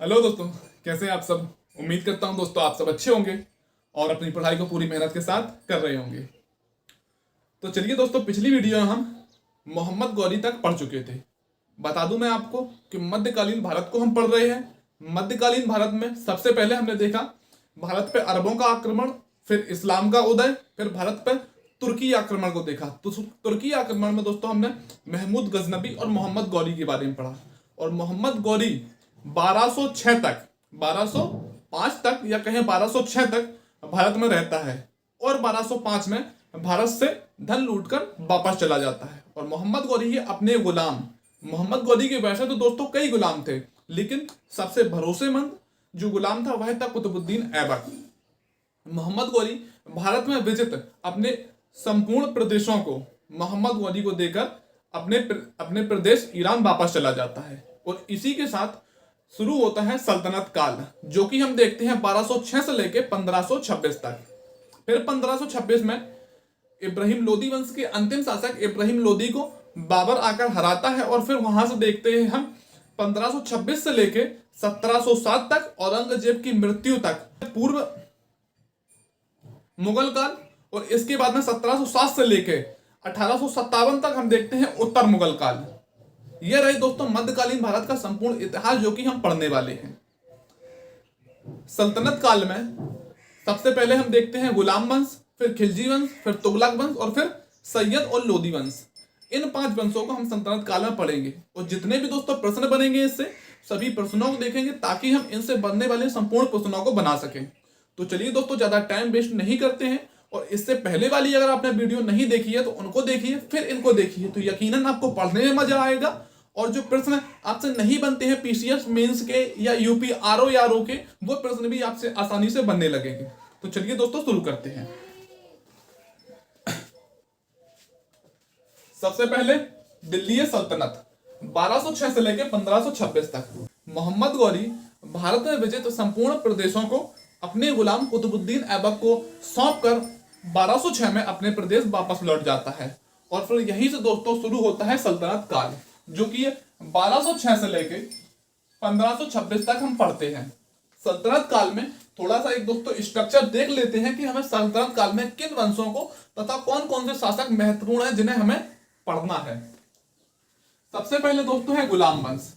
Hello दोस्तों, कैसे हैं आप सब। उम्मीद करता हूं दोस्तों आप सब अच्छे होंगे और अपनी पढ़ाई को पूरी मेहनत के साथ कर रहे होंगे। तो चलिए दोस्तों, पिछली वीडियो में हम मोहम्मद गौरी तक पढ़ चुके थे। बता दूं मैं आपको कि मध्यकालीन भारत को हम पढ़ रहे हैं। मध्यकालीन भारत में सबसे पहले हमने देखा भारत पे अरबों का आक्रमण, फिर इस्लाम का उदय, फिर भारत पर तुर्की आक्रमण को देखा। तो तुर्की आक्रमण में दोस्तों हमने महमूद गजनबी और मोहम्मद गौरी के बारे में पढ़ा। और मोहम्मद गौरी 1206 तक, 1205 तक या कहें 1206 तक भारत में रहता है और 1205 में भारत से धन लूटकर वापस चला जाता है। और मोहम्मद गौरी ही अपने गुलाम, मोहम्मद गौरी के वैसे तो दोस्तों कई गुलाम थे, लेकिन सबसे भरोसेमंद जो गुलाम था वह था कुतुबुद्दीन ऐबक। मोहम्मद गौरी भारत में विजित अपने संपूर्ण प्रदेशों को मोहम्मद गौरी को देकर अपने प्रदेश ईरान वापस चला जाता है। और इसी के साथ शुरू होता है सल्तनत काल, जो कि हम देखते हैं 1206 से लेकर 1526 तक। फिर 1526 में इब्राहिम लोदी वंश के अंतिम शासक इब्राहिम लोदी को बाबर आकर हराता है। और फिर वहां से देखते हैं हम 1526 से लेकर 1707 तक औरंगजेब की मृत्यु तक पूर्व मुगल काल। और इसके बाद में 1707 से लेकर 1857 तक हम देखते हैं उत्तर मुगल काल। यह रहे दोस्तों मध्यकालीन भारत का संपूर्ण इतिहास जो कि हम पढ़ने वाले हैं। सल्तनत काल में सबसे पहले हम देखते हैं गुलाम वंश, फिर खिलजी वंश, फिर तुगलक वंश और फिर सैयद और लोदी वंश। इन 5 वंशों को हम सल्तनत काल में पढ़ेंगे। और जितने भी दोस्तों प्रश्न बनेंगे इससे सभी प्रश्नों को देखेंगे ताकि हम इनसे बनने वाले संपूर्ण प्रश्नों को बना सकें। तो चलिए दोस्तों, ज्यादा टाइम वेस्ट नहीं करते हैं। और इससे पहले वाली अगर आपने वीडियो नहीं देखी है तो उनको देखिए, फिर इनको देखिए, तो यकीनन आपको पढ़ने में मजा आएगा। और जो प्रश्न आपसे नहीं बनते हैं पीसीएस मेंस के या यूपी आरओ या आरओ के, वो प्रश्न भी आपसे आसानी से बनने लगेंगे। तो चलिए दोस्तों शुरू करते हैं। सबसे पहले दिल्ली सल्तनत 1206 से लेकर 1526 तक। मोहम्मद गौरी भारत में विजित संपूर्ण प्रदेशों को अपने गुलाम कुतुबुद्दीन ऐबक को सौंपकर 1206 में अपने प्रदेश वापस लौट जाता है। और फिर यहीं से दोस्तों शुरू होता है सल्तनत काल, जो कि 1206 से लेके 1526 तक हम पढ़ते हैं। सल्तनत काल में थोड़ा सा एक दोस्तों स्ट्रक्चर देख लेते हैं कि हमें सल्तनत काल में किन वंशों को तथा कौन कौन से शासक महत्वपूर्ण हैं जिन्हें हमें पढ़ना है। सबसे पहले दोस्तों है गुलाम वंश।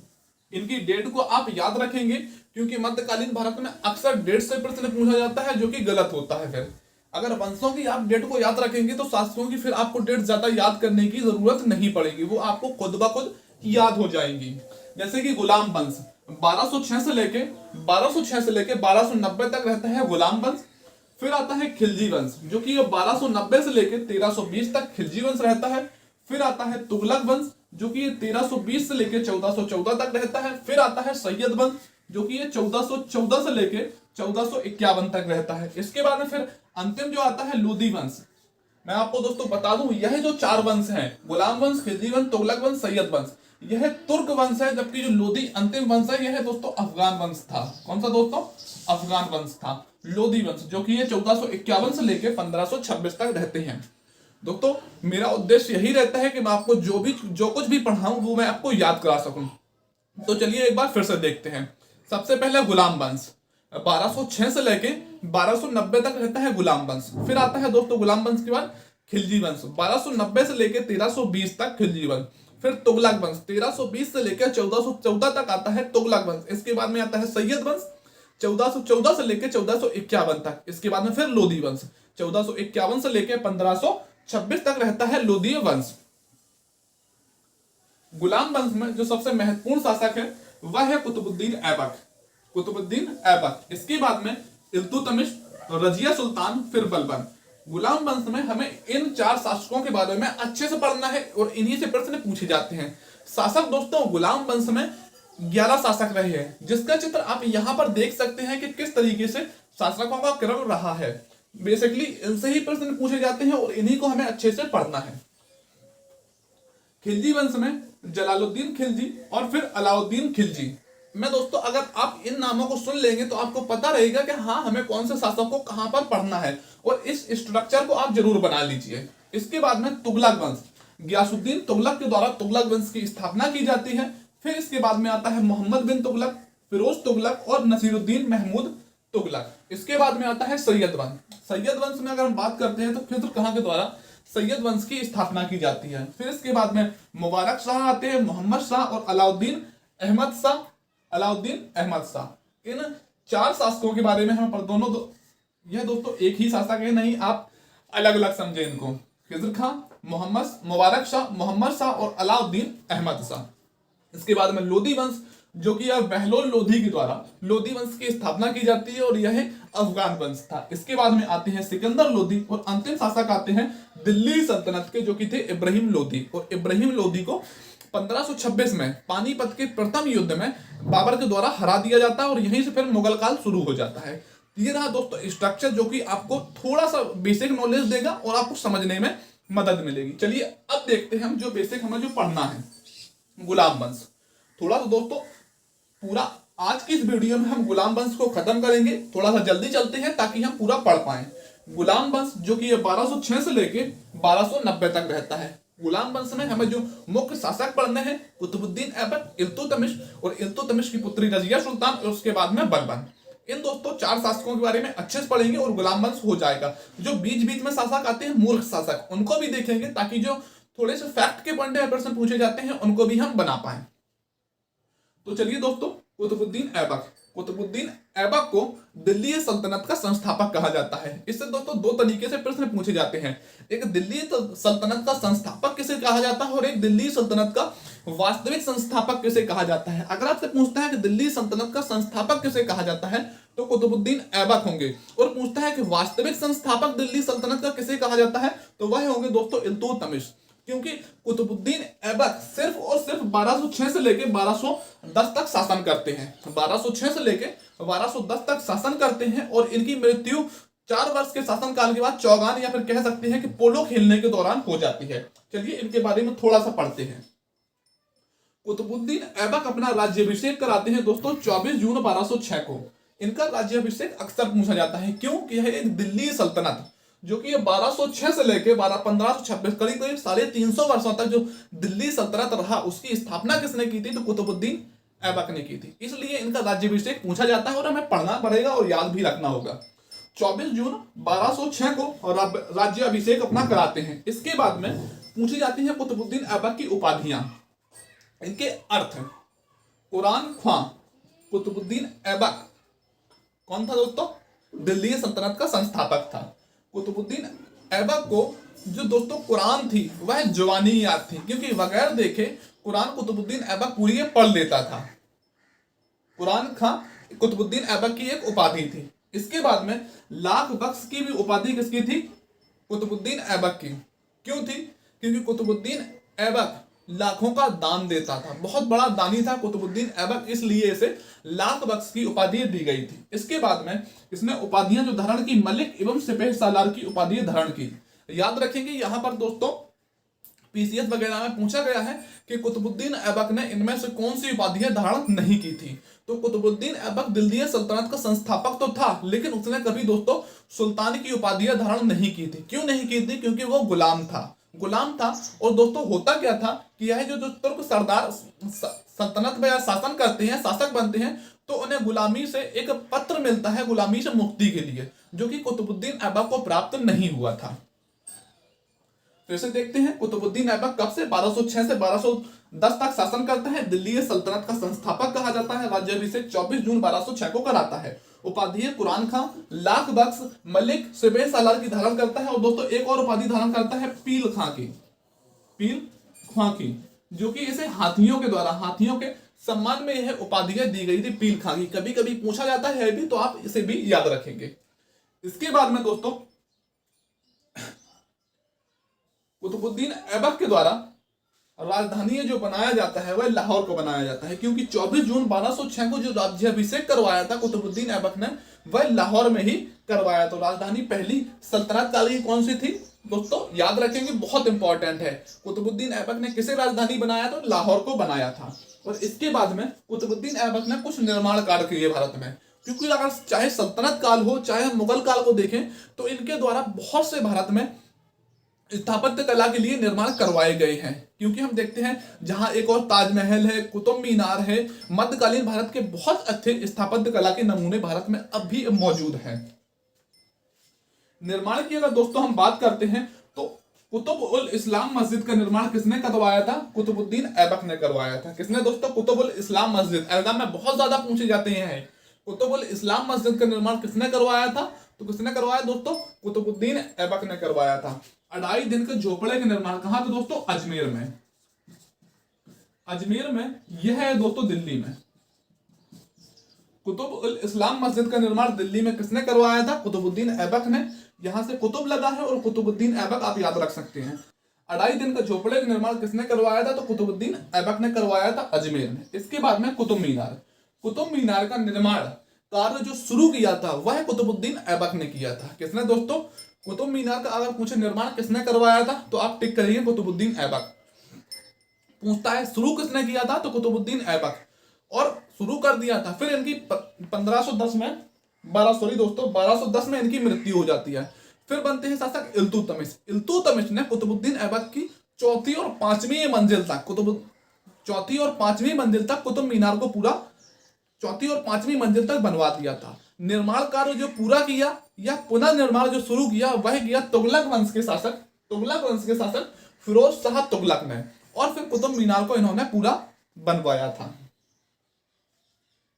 इनकी डेट को आप याद रखेंगे क्योंकि मध्यकालीन भारत में अक्सर डेट से प्रश्न पूछा जाता है, जो कि गलत होता है। फिर अगर वंशों की आप डेट को याद रखेंगे तो शासकों की फिर आपको डेट ज्यादा याद करने की जरूरत नहीं पड़ेगी, वो आपको खुद ब खुद याद हो जाएंगी। जैसे कि गुलाम वंश 1206 से लेके 1290 तक रहता है गुलाम वंश। फिर आता है खिलजी वंश, जो कि 1290 से लेके 1320 तक खिलजी वंश रहता है। फिर आता है तुगलक वंश, जो कि 1320 से लेके 1414 तक रहता है। फिर आता है सैयद वंश, जो कि 1414 से लेके 1451 तक रहता है। इसके बाद में फिर अंतिम जो आता है लोदी वंश। मैं आपको दोस्तों बता दूं, यह जो 4 वंश हैं, गुलाम वंश, खिलजी वंश, तुगलक वंश, सैयद वंश, यह तुर्क वंश है। जबकि जो लोदी अंतिम वंश है यह दोस्तों अफगान वंश था। कौन सा दोस्तों? अफगान वंश था लोदी वंश, जो कि ये 1451 से लेके 1526 तक रहते हैं। दोस्तों मेरा उद्देश्य यही रहता है कि मैं आपको जो कुछ भी पढ़ाऊं वो मैं आपको याद करा सकूं। तो चलिए एक बार फिर से देखते हैं। सबसे पहले गुलाम वंश 1206 से लेके 1290 तक रहता है गुलाम वंश। फिर आता है दोस्तों गुलाम वंश के बाद खिलजी वंश 1290 से लेके 1320 तक खिलजी वंश। फिर तुगलक वंश 1320 से लेकर 1414 तक आता है तुगलक वंश। इसके बाद में आता है सैयद वंश 1414 से लेकर 1451 तक। इसके बाद में फिर लोदी वंश 1451 से लेकर 1526 तक रहता है लोदी वंश। गुलाम वंश में जो सबसे महत्वपूर्ण शासक है वह है कुतुबुद्दीन ऐबक। कुतुबुद्दीन ऐबक। इसके बाद में इल्तुतमिश, रजिया सुल्तान, फिर बलबन। गुलाम वंश में हमें इन 4 शासकों के बारे में अच्छे से पढ़ना है और इन्हीं से प्रश्न पूछे जाते हैं। शासक दोस्तों गुलाम वंश में 11 शासक रहे हैं, जिसका चित्र आप यहां पर देख सकते हैं कि किस तरीके से शासकों का क्रम रहा है। बेसिकली इनसे ही प्रश्न पूछे जाते हैं और इन्हीं को हमें अच्छे से पढ़ना है। खिलजी वंश में जलालुद्दीन खिलजी और फिर अलाउद्दीन खिलजी। मैं दोस्तों अगर आप इन नामों को सुन लेंगे तो आपको पता रहेगा कि हाँ हमें कौन से शासक को कहां पर पढ़ना है, और इस स्ट्रक्चर को आप जरूर बना लीजिए। इसके बाद में तुगलक वंश, गियासुद्दीन तुगलक के द्वारा तुगलक वंश की स्थापना की जाती है। फिर इसके बाद में आता है मोहम्मद बिन तुगलक, फिरोज तुगलक और नसीरुद्दीन महमूद तुगलक। इसके बाद में आता है सैयद वंश। सैयद वंश में अगर हम बात करते हैं तो खिज़्र खां के द्वारा सैयद वंश की स्थापना की जाती है। फिर इसके बाद में मुबारक शाह आते हैं, मोहम्मद शाह और अलाउद्दीन अहमद शाह। इन 4 शासकों के बारे में हम यह दोस्तों एक ही शासक है, नहीं आप अलग अलग समझे इनको। खिज़्र खां, मुबारक शाह, मोहम्मद शाह और अलाउद्दीन अहमद शाह। इसके बाद में लोधी वंश, जो कि बहलोल लोधी के द्वारा लोधी वंश की स्थापना की जाती है और यह अफगान वंश था। इसके बाद में आते हैं सिकंदर लोधी और अंतिम शासक आते हैं दिल्ली सल्तनत के, जो कि थे इब्राहिम लोधी। और इब्राहिम लोधी को 1526 में पानीपत के प्रथम युद्ध में बाबर के द्वारा हरा दिया जाता है और यहीं से फिर मुगल काल शुरू हो जाता है। ये रहा दोस्तों स्ट्रक्चर, जो कि आपको थोड़ा सा बेसिक नॉलेज देगा और आपको समझने में मदद मिलेगी। चलिए अब देखते हैं हम जो बेसिक हमें जो पढ़ना है, गुलाम वंश। थोड़ा सा दोस्तों पूरा आज की इस वीडियो में हम गुलाम वंश को खत्म करेंगे, थोड़ा सा जल्दी चलते हैं ताकि हम पूरा पढ़ पाए। गुलाम वंश जो कि 1206 से लेके 1290 तक रहता है। गुलाम वंश में हमें जो मुख्य शासक पढ़ने हैं कुतुबुद्दीन ऐबक, इल्तुतमिश और इल्तुतमिश की पुत्री रजिया सुल्तान और उसके बाद में बलबन। इन दोस्तों 4 शासकों के बारे में अच्छे से पढ़ेंगे और गुलाम वंश हो जाएगा। जो बीच बीच में शासक आते हैं मूर्ख शासक, उनको भी देखेंगे ताकि जो थोड़े से फैक्ट के पॉइंट पेपर से पूछे जाते हैं उनको भी हम बना पाए। तो चलिए दोस्तों, कुतुबुद्दीन ऐबक को दिल्ली सल्तनत का संस्थापक कहा जाता है। इससे दोस्तों 2 तरीके से प्रश्न पूछे जाते हैं, एक दिल्ली सल्तनत का संस्थापक किसे कहा जाता है और एक दिल्ली सल्तनत का वास्तविक संस्थापक किसे कहा जाता है। अगर आपसे पूछता है कि दिल्ली सल्तनत का संस्थापक किसे कहा जाता है तो कुतुबुद्दीन ऐबक होंगे, और पूछता है कि वास्तविक संस्थापक दिल्ली सल्तनत का किसे कहा जाता है तो वह होंगे दोस्तों इल्तुतमिश। क्योंकि कुतुबुद्दीन ऐबक सिर्फ और सिर्फ 1206 से लेके 1210 तक शासन करते हैं। 1206 से लेके 1210 तक शासन करते हैं और इनकी मृत्यु 4 वर्ष के शासनकाल के बाद चौगान या फिर कह सकते हैं कि पोलो खेलने के दौरान हो जाती है। चलिए इनके बारे में थोड़ा सा पढ़ते हैं। कुतुबुद्दीन ऐबक अपना राज्याभिषेक कराते हैं दोस्तों 24 जून 1206 को। इनका राज्याभिषेक अक्सर पूछा जाता है, क्योंकि यह एक दिल्ली सल्तनत जो कि 1206 से लेके 1526 करीब 350 वर्षों तक जो दिल्ली सल्तनत रहा, उसकी स्थापना किसने की थी तो कुतुबुद्दीन ऐबक ने की थी। इसलिए इनका राज्याभिषेक पूछा जाता है और हमें पढ़ना पड़ेगा और याद भी रखना होगा। 24 जून 1206 को राज्याभिषेक अपना कराते हैं। इसके बाद में पूछी जाती है कुतुबुद्दीन ऐबक की उपाधियां, इनके अर्थ। कुरान ख्वां कुतुबुद्दीन ऐबक कौन था दोस्तों? दिल्ली सल्तनत का संस्थापक था। कुतुबुद्दीन ऐबक को जो दोस्तों कुरान थी वह जुबानी याद थी, क्योंकि बगैर देखे कुरान कुतुबुद्दीन ऐबक पूरी पढ़ लेता था। कुरान खां कुतुबुद्दीन ऐबक की एक उपाधि थी। इसके बाद में लाख बख्श की भी उपाधि किसकी थी? कुतुबुद्दीन ऐबक की। क्यों थी? क्योंकि कुतुबुद्दीन ऐबक लाखों का दान देता था, बहुत बड़ा दानी था कुतुबुद्दीन ऐबक, इसलिए इसे लाख बख्श की उपाधि दी गई थी। इसके बाद में इसने उपाधियां जो धारण की, मलिक एवं सिपह सालार की उपाधि धारण की। याद रखेंगे यहाँ पर दोस्तों पीसीएस वगैरह में पूछा गया है कि कुतुबुद्दीन ऐबक ने इनमें से कौन सी उपाधियां धारण नहीं की थी। तो कुतुबुद्दीन ऐबक दिल्ली सल्तनत का संस्थापक तो था, लेकिन उसने कभी दोस्तों सुल्तान की उपाधियां धारण नहीं की थी। क्यों नहीं की थी? क्योंकि वो गुलाम था। और दोस्तों होता क्या था कि यह जो तुर्क सरदार सल्तनत में शासन करते हैं, शासक बनते हैं, तो उन्हें गुलामी से एक पत्र मिलता है गुलामी से मुक्ति के लिए, जो कि कुतुबुद्दीन ऐबक को प्राप्त नहीं हुआ था। फिर से देखते हैं कुतुबुद्दीन ऐबक कब से 1206 से 1210 तक शासन करता है। दिल्ली सल्तनत का संस्थापक कहा जाता है। राज्याभिषेक 24 जून 1206 को कराता है। उपाधि कुरान खां, लाख बख्श, मलिक, सिपह सालार की धारण करता है। और दोस्तों एक और उपाधि धारण करता है पील खां की, जो कि इसे हाथियों के द्वारा, हाथियों के सम्मान में यह उपाधियां दी गई थी पील खां की। कभी कभी पूछा जाता है भी, तो आप इसे भी याद रखेंगे। इसके बाद में दोस्तों कुतुबुद्दीन ऐबक के द्वारा राजधानी जो बनाया जाता है वह लाहौर को बनाया जाता है, क्योंकि 24 जून 1206 को जो राज्याभिषेक करवाया था कुतुबुद्दीन ऐबक ने, वह लाहौर में ही करवाया। तो राजधानी पहली सल्तनत काल की कौन सी थी दोस्तों? याद रखेंगे, बहुत इंपॉर्टेंट है। कुतुबुद्दीन ऐबक ने किसे राजधानी बनाया? तो लाहौर को बनाया था। और इसके बाद में कुतुबुद्दीन ऐबक ने कुछ निर्माण कार्य किए भारत में, क्योंकि अगर चाहे सल्तनत काल हो चाहे मुगल काल को देखें तो इनके द्वारा बहुत से भारत में स्थापत्य कला के लिए निर्माण करवाए गए हैं। क्योंकि हम देखते हैं जहां एक और ताजमहल है, कुतुब मीनार है, मध्यकालीन भारत के बहुत अच्छे स्थापत्य कला के नमूने भारत में अब भी मौजूद हैं। निर्माण की अगर दोस्तों हम बात करते हैं तो कुतुब उल इस्लाम मस्जिद का निर्माण किसने करवाया था? कुतुबुद्दीन ऐबक ने करवाया था। किसने दोस्तों? कुतुब उल इस्लाम मस्जिद। एग्जाम में बहुत ज्यादा पूछे जाते हैं। कुतुब उल इस्लाम मस्जिद का निर्माण किसने करवाया था? तो किसने करवाया दोस्तों? कुतुबुद्दीन ऐबक ने करवाया था। 2.5 दिन के झोपड़े का निर्माण कहां था दोस्तों? अजमेर में। अजमेर में यह है दोस्तों, दिल्ली में। कुतुब उल इस्लाम मस्जिद का निर्माण दिल्ली में किसने करवाया था? कुतुबुद्दीन ऐबक ने। यहां से कुतुब लगा है और कुतुबुद्दीन ऐबक आप याद रख सकते हैं। 2.5 दिन का झोपड़े का निर्माण किसने करवाया था? तो कुतुबुद्दीन ऐबक ने करवाया था अजमेर में। इसके बाद में कुतुब मीनार। कुतुब मीनार का निर्माण कार्य जो शुरू किया था वह कुतुबुद्दीन ऐबक ने किया था। किसने दोस्तों? कुतुब मीनार का अगर पूछे निर्माण किसने करवाया था तो आप टिक करिए कुतुबुद्दीन ऐबक। पूछता है शुरू किसने किया था? तो कुतुबुद्दीन ऐबक। और शुरू कर दिया था। फिर इनकी 1510 में 1210 में इनकी मृत्यु हो जाती है। फिर बनते हैं शासक इल्तुतमिश। इल्तुतमिश ने कुतुबुद्दीन ऐबक की चौथी और पांचवी मंजिल तक कुतुब मीनार को पूरा चौथी और पांचवी मंजिल तक बनवा दिया था। निर्माण कार्य जो पूरा किया या पुनर्निर्माण जो शुरू किया वह किया तुगलक वंश के शासक फिरोज शाह तुगलक ने। और फिर कुतुब मीनार को इन्होंने पूरा बनवाया था।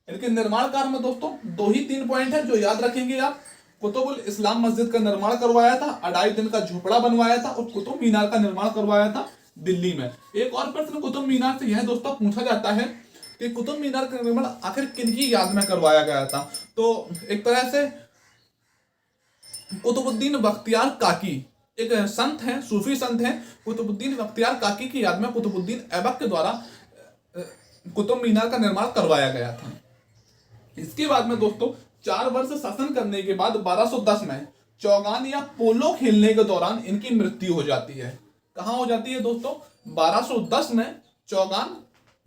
इनके निर्माण कार्य में दोस्तों 2 ही 3 पॉइंट है जो याद रखेंगे आप। कुतुब उल इस्लाम मस्जिद का निर्माण करवाया था, 2.5 दिन का झोपड़ा बनवाया था और कुतुब मीनार का निर्माण करवाया था दिल्ली में। एक और प्रश्न कुतुब मीनार से यह दोस्तों पूछा जाता है कि कुतुब मीनार का निर्माण आखिर किनकी याद में करवाया गया था? तो एक तरह से कुतुबुद्दीन बख्तियार काकी, एक संत हैं, सूफी संत हैं, कुतुबुद्दीन बख्तियार काकी की याद में कुतुबुद्दीन ऐबक के द्वारा कुतुब मीनार का निर्माण करवाया गया था। इसके बाद में दोस्तों 4 वर्ष शासन करने के बाद 1210 में चौगान या पोलो खेलने के दौरान इनकी मृत्यु हो जाती है। कहां हो जाती है दोस्तों? 1210 में चौगान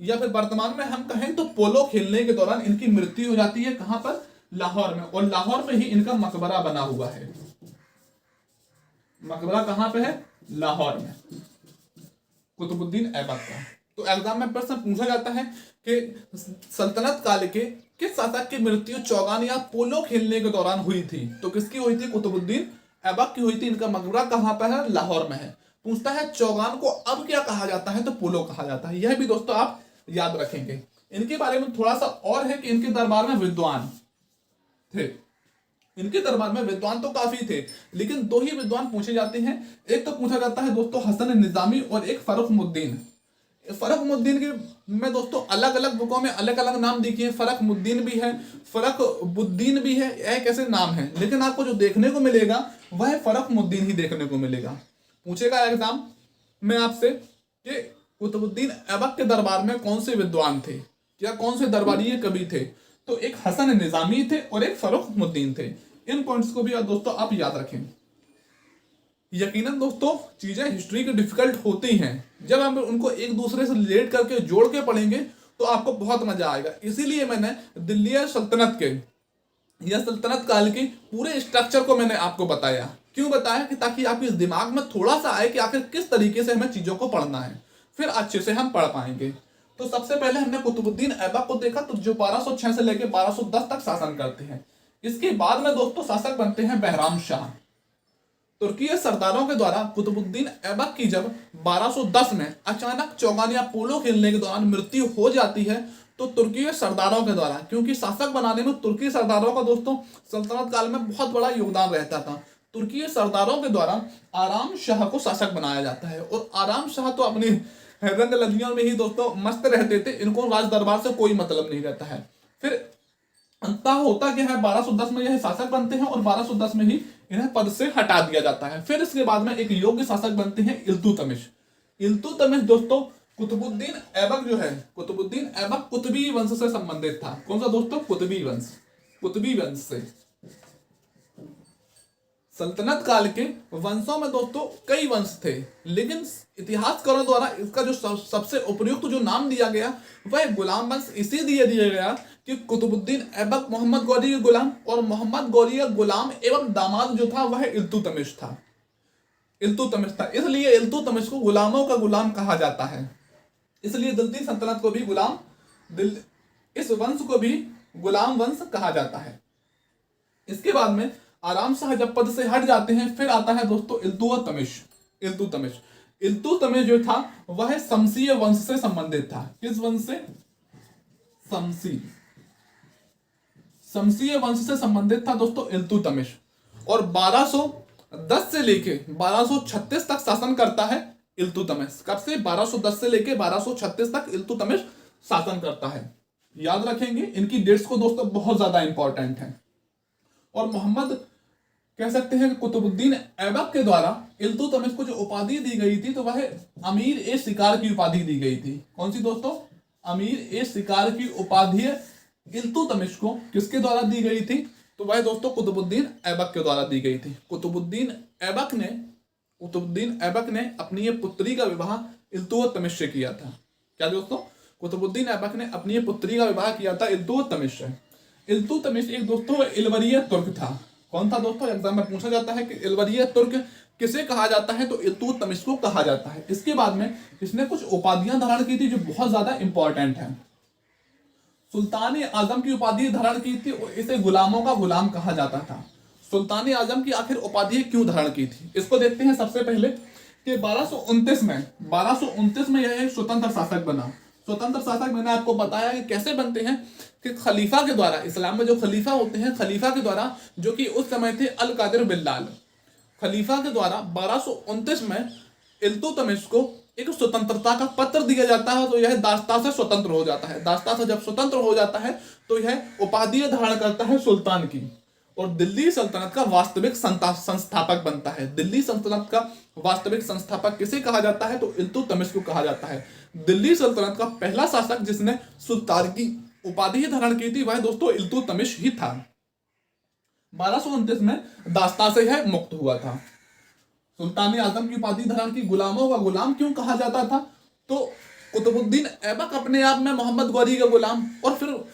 या फिर वर्तमान में हम कहें तो पोलो खेलने के दौरान इनकी मृत्यु हो जाती है। कहां पर? लाहौर में। और लाहौर में ही इनका मकबरा बना हुआ है। मकबरा कहां पे है? लाहौर में, कुतुबुद्दीन ऐबक का। तो एग्जाम में प्रश्न पूछा जाता है कि सल्तनत काल के किस शासक की मृत्यु चौगान या पोलो खेलने के दौरान हुई थी? तो किसकी हुई थी? कुतुबुद्दीन ऐबक की हुई थी। इनका मकबरा कहां पर है? लाहौर में है। पूछता है चौगान को अब क्या कहा जाता है? तो पोलो कहा जाता है। यह भी दोस्तों आप याद रखेंगे। इनके बारे में थोड़ा सा और है कि इनके दरबार में विद्वान थे। इनके दरबार में विद्वान तो काफी थे, लेकिन 2 ही विद्वान पूछे जाते हैं। एक तो पूछा जाता है दोस्तों हसन निजामी और एक फर्रुखमुद्दीन। फर्रुखमुद्दीन के में दोस्तों अलग अलग बुकों में अलग अलग नाम देखिए। फर्रुखमुद्दीन भी है, फर्रुखबुद्दीन भी है, यह कैसे नाम है, लेकिन आपको जो देखने को मिलेगा वह फर्रुखमुद्दीन ही देखने को मिलेगा। पूछेगा एग्जाम में आपसे कि कुतुबुद्दीन ऐबक के दरबार में कौन से विद्वान थे या कौन से दरबारी कवि थे? तो एक हसन निजामी थे और एक फर्रुखमुद्दीन थे। इन पॉइंट्स को भी दोस्तों आप याद रखें। यकीनन दोस्तों चीजें हिस्ट्री की डिफिकल्ट होती हैं, जब हम उनको एक दूसरे से रिलेट करके जोड़ के पढ़ेंगे तो आपको बहुत मजा आएगा। इसीलिए मैंने दिल्ली सल्तनत के या सल्तनत काल के पूरे स्ट्रक्चर को मैंने आपको बताया। क्यों बताया? कि ताकि आपके दिमाग में थोड़ा सा आए कि आखिर किस तरीके से हमें चीजों को पढ़ना है, फिर अच्छे से हम पढ़ पाएंगे। तो सबसे पहले हमने कुतुबुद्दीन ऐबक को देखा, तो जो 1206 से लेकर 1210 तक शासन करते हैं। इसके बाद में दोस्तों शासक बनते हैं बहराम शाह। तुर्की सरदारों के द्वारा कुतुबुद्दीन ऐबक की जब 1210 में अचानक चौगान या पोलो खेलने के दौरान मृत्यु हो जाती है, तो तुर्की सरदारों के द्वारा, क्योंकि शासक बनाने में तुर्की सरदारों का दोस्तों सल्तनत काल में बहुत बड़ा योगदान रहता था, तुर्की सरदारों के द्वारा आराम शाह को शासक बनाया जाता है। और आराम शाह तो अपनी रंग लदियों में ही दोस्तों मस्त रहते थे, इनको राज दरबार से कोई मतलब नहीं रहता है। फिर अंततः होता क्या है, 1210 में यह शासक बनते हैं और 1210 में ही इन्हें पद से हटा दिया जाता है। फिर इसके बाद में एक योग्य शासक बनते हैं इल्तुतमिश। इल्तुतमिश दोस्तों कुतुबुद्दीन ऐबक जो है, कुतुबुद्दीन ऐबक कुतुबी वंश से संबंधित था। कौन सा दोस्तों? कुतुबी वंश। कुतुबी वंश से सल्तनत काल के वंशों में दोस्तों कई वंश थे, लेकिन इतिहासकारों द्वारा इसका जो सबसे उपयुक्त जो नाम दिया गया वह गुलाम वंश इसी दिया गया कि कुतुबुद्दीन ऐबक मोहम्मद गौरी के गुलाम और मोहम्मद गौरी का गुलाम एवं दामाद जो था वह इल्तुतमिश था। इल्तुतमिश था, इसलिए इल्तुतमिश को गुलामों का गुलाम कहा जाता है। इसलिए दिल्ली सल्तनत को भी इस वंश को भी गुलाम वंश कहा जाता है। इसके बाद में आराम शाह जब पद से हट जाते हैं, फिर आता है दोस्तों इल्तुतमिश। इल्तुतमिश इल्तुतमिश जो था वह शमसीय वंश से संबंधित था। किस वंश से? शमसीय वंश से संबंधित था दोस्तों इल्तुतमिश। और 1210 से लेके 1236 तक शासन करता है इल्तुतमिश। कब से? 1210 से लेके 1236 तक इल्तुतमिश शासन करता है। याद रखेंगे इनकी डेट्स को दोस्तों, बहुत ज्यादा इंपॉर्टेंट है। और मोहम्मद कह सकते हैं कि कुतुबुद्दीन ऐबक के द्वारा इल्तुतमिश को जो उपाधि दी गई थी तो वह अमीर ए शिकार की उपाधि दी गई थी। कौन सी दोस्तों? अमीर ए शिकार की उपाधि इल्तुतमिश को किसके द्वारा दी गई थी? तो वह दोस्तों कुतुबुद्दीन ऐबक के द्वारा दी गई थी। कुतुबुद्दीन ऐबक ने अपनी ये पुत्री का विवाह इल्तुतमिश से किया था। क्या दोस्तों? कुतुबुद्दीन ऐबक ने अपनी ये पुत्री का विवाह किया था इल्तुतमिश से। इल्तुतमिश एक दोस्तों इल्वरिय तुर्क था। कौन था दोस्तों? एग्जाम में पूछा जाता है कि इल्वरिय तुर्क किसे कहा जाता है, तो इल्तुतमिश को कहा जाता है। इसके बाद में इसने कुछ उपाधियां धारण की थी जो बहुत ज्यादा इंपॉर्टेंट है। सुल्तान आजम की उपाधि धारण की थी और इसे गुलामों का गुलाम कहा जाता था। सुल्तान आजम की आखिर उपाधि क्यों धारण की थी, इसको देखते हैं। सबसे पहले कि 1229 में यह एक स्वतंत्र शासक बना। स्वतंत्र शासक मैंने आपको बताया कि कैसे बनते हैं कि खलीफा के द्वारा, इस्लाम में जो खलीफा होते हैं, खलीफा के द्वारा, जो कि उस समय थे अल कादिर बिल्लाल, खलीफा के द्वारा 1229 में इल्तुतमिश को एक स्वतंत्रता का पत्र दिया जाता है। तो यह दास्ता से स्वतंत्र हो जाता है। दास्ता से जब स्वतंत्र हो जाता है तो यह उपाधि धारण करता है सुल्तान की, और दिल्ली सल्तनत का वास्तविक संस्थापक बनता है। दिल्ली सल्तनत का वास्तविक संस्थापक किसे कहा जाता है? तो इल्तुतमिश को कहा जाता है। दिल्ली सल्तनत का पहला शासक जिसने सुल्तान की उपाधि धारण की थी वह दोस्तों इल्तुतमिश ही था। 1229 में दास्ता से यह मुक्त हुआ था। सुल्तान आजम की उपाधि धारण की, गुलामों का गुलाम क्यों कहा जाता था? तो कुतुबुद्दीन ऐबक अपने आप में मोहम्मद गौरी का गुलाम, और फिर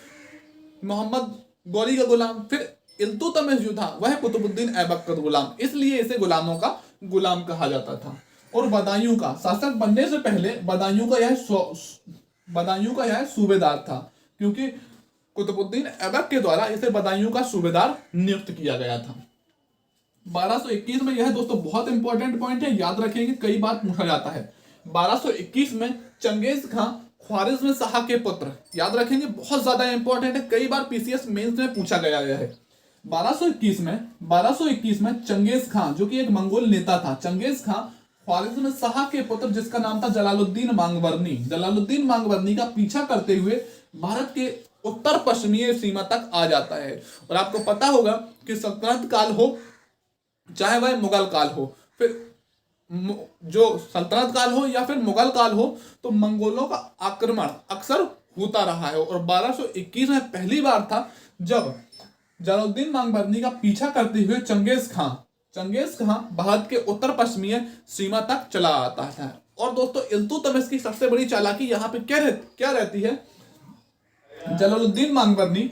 मोहम्मद गौरी का गुलाम, फिर इल्तुतमिश जो था वह कुतुबुद्दीन ऐबक का गुलाम, इसलिए इसे गुलामों का गुलाम कहा जाता था। और बदायूं का शासक बनने से पहले बदायूं का यह सूबेदार था, क्योंकि कुतुबुद्दीन ऐबक के द्वारा इसे बदायूं का सूबेदार नियुक्त किया गया था। 1221 में, यह दोस्तों बहुत इंपॉर्टेंट पॉइंट है, याद रखेंगे, कई बार पूछा जाता है। 1221 में चंगेज खां ख्वारिज़्म शाह के पुत्र, याद रखेंगे, बहुत ज्यादा इंपॉर्टेंट है, कई बार पीसीएस मेंस में पूछा गया है। 1221 में चंगेज खां, जो कि एक मंगोल नेता था, चंगेज खां ख्वारिज़्म शाह के पुत्र जिसका नाम था जलालुद्दीन मांगवरनी का पीछा करते हुए भारत के उत्तर पश्चिमी सीमा तक आ जाता है। और आपको पता होगा कि सल्तनत काल हो चाहे वह मुगल काल हो, फिर जो सल्तनत काल हो या फिर मुगल काल हो, तो मंगोलों का आक्रमण अक्सर होता रहा है। और 1221 में पहली बार था जब जलालुद्दीन मांगवरनी का पीछा करते हुए चंगेज खां भारत के उत्तर पश्चिमी सीमा तक चला आता था। और दोस्तों इल्तुतमिश की सबसे बड़ी चालाकी यहाँ पे क्या रहती है? जलालुद्दीन मांगवरनी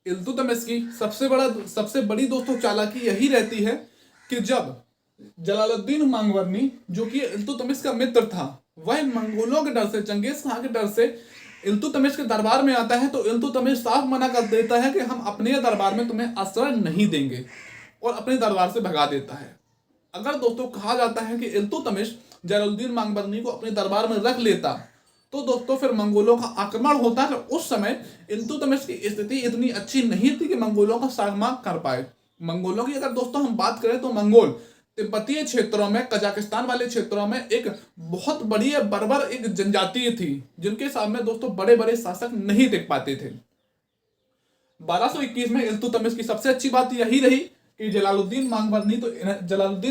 इल्तुतमिश की सबसे बड़ी दोस्तों चालाकी यही रहती है कि जब जलालुद्दीन मांगवरनी, जो कि इल्तुतमिश का मित्र था, वह मंगोलों के डर से, चंगेज खां के डर से इल्तुतमिश के दरबार में आता है, तो इल्तुतमिश साफ मना कर देता है कि हम अपने दरबार में तुम्हें आश्रय नहीं देंगे, और अपने दरबार से भगा देता है। अगर दोस्तों कहा जाता है कि इल्तुतमिश जलालुद्दीन मांगवरनी को अपने दरबार में रख लेता तो दोस्तों फिर मंगोलों का आक्रमण होता है। उस समय इल्तुतमिश की स्थिति इतनी अच्छी नहीं थी कि मंगोलों का सामना कर पाए। मंगोलों की अगर दोस्तों हम बात करें तो मंगोल तिब्बतीय क्षेत्रों में, कजाकिस्तान वाले क्षेत्रों में एक बहुत बड़ी बर्बर एक जनजाति थी, जिनके सामने दोस्तों बड़े बड़े शासक नहीं टिक पाते थे। 1221 में इल्तुतमिश की सबसे अच्छी बात यही रही कि जलालुद्दीन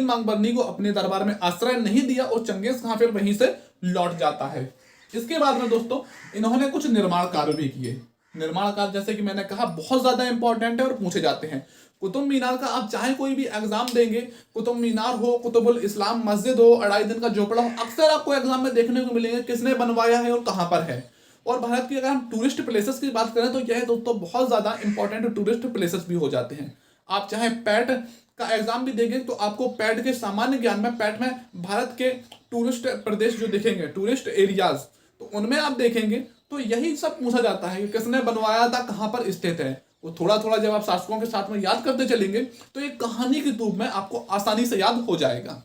मांगबरनी को अपने दरबार में आश्रय नहीं दिया और चंगेज खां फिर वहीं से लौट जाता है। इसके बाद में दोस्तों इन्होंने कुछ निर्माण कार्य भी किए। निर्माण कार्य जैसे कि मैंने कहा बहुत ज्यादा इंपॉर्टेंट है और पूछे जाते हैं। कुतुब मीनार का आप चाहे कोई भी एग्जाम देंगे, कुतुब मीनार हो, कुतुबुल इस्लाम मस्जिद हो, अढ़ाई दिन का झोपड़ा हो, अक्सर आपको एग्जाम में देखने को मिलेंगे किसने बनवाया है और कहां पर है। और भारत की अगर हम टूरिस्ट प्लेसेस की बात करें तो यह दोस्तों बहुत ज्यादा इंपॉर्टेंट टूरिस्ट प्लेसेस भी हो जाते हैं। आप चाहे पैट का एग्जाम भी देंगे तो आपको पैट के सामान्य ज्ञान में, पैट में भारत के टूरिस्ट प्रदेश जो दिखेंगे, टूरिस्ट एरियाज, तो उनमें आप देखेंगे तो यही सब पूछा जाता है कि किसने बनवाया था, कहां पर स्थित है। वो थोड़ा थोड़ा जब आप शासकों के साथ में याद करते चलेंगे तो एक कहानी के रूप में आपको आसानी से याद हो जाएगा।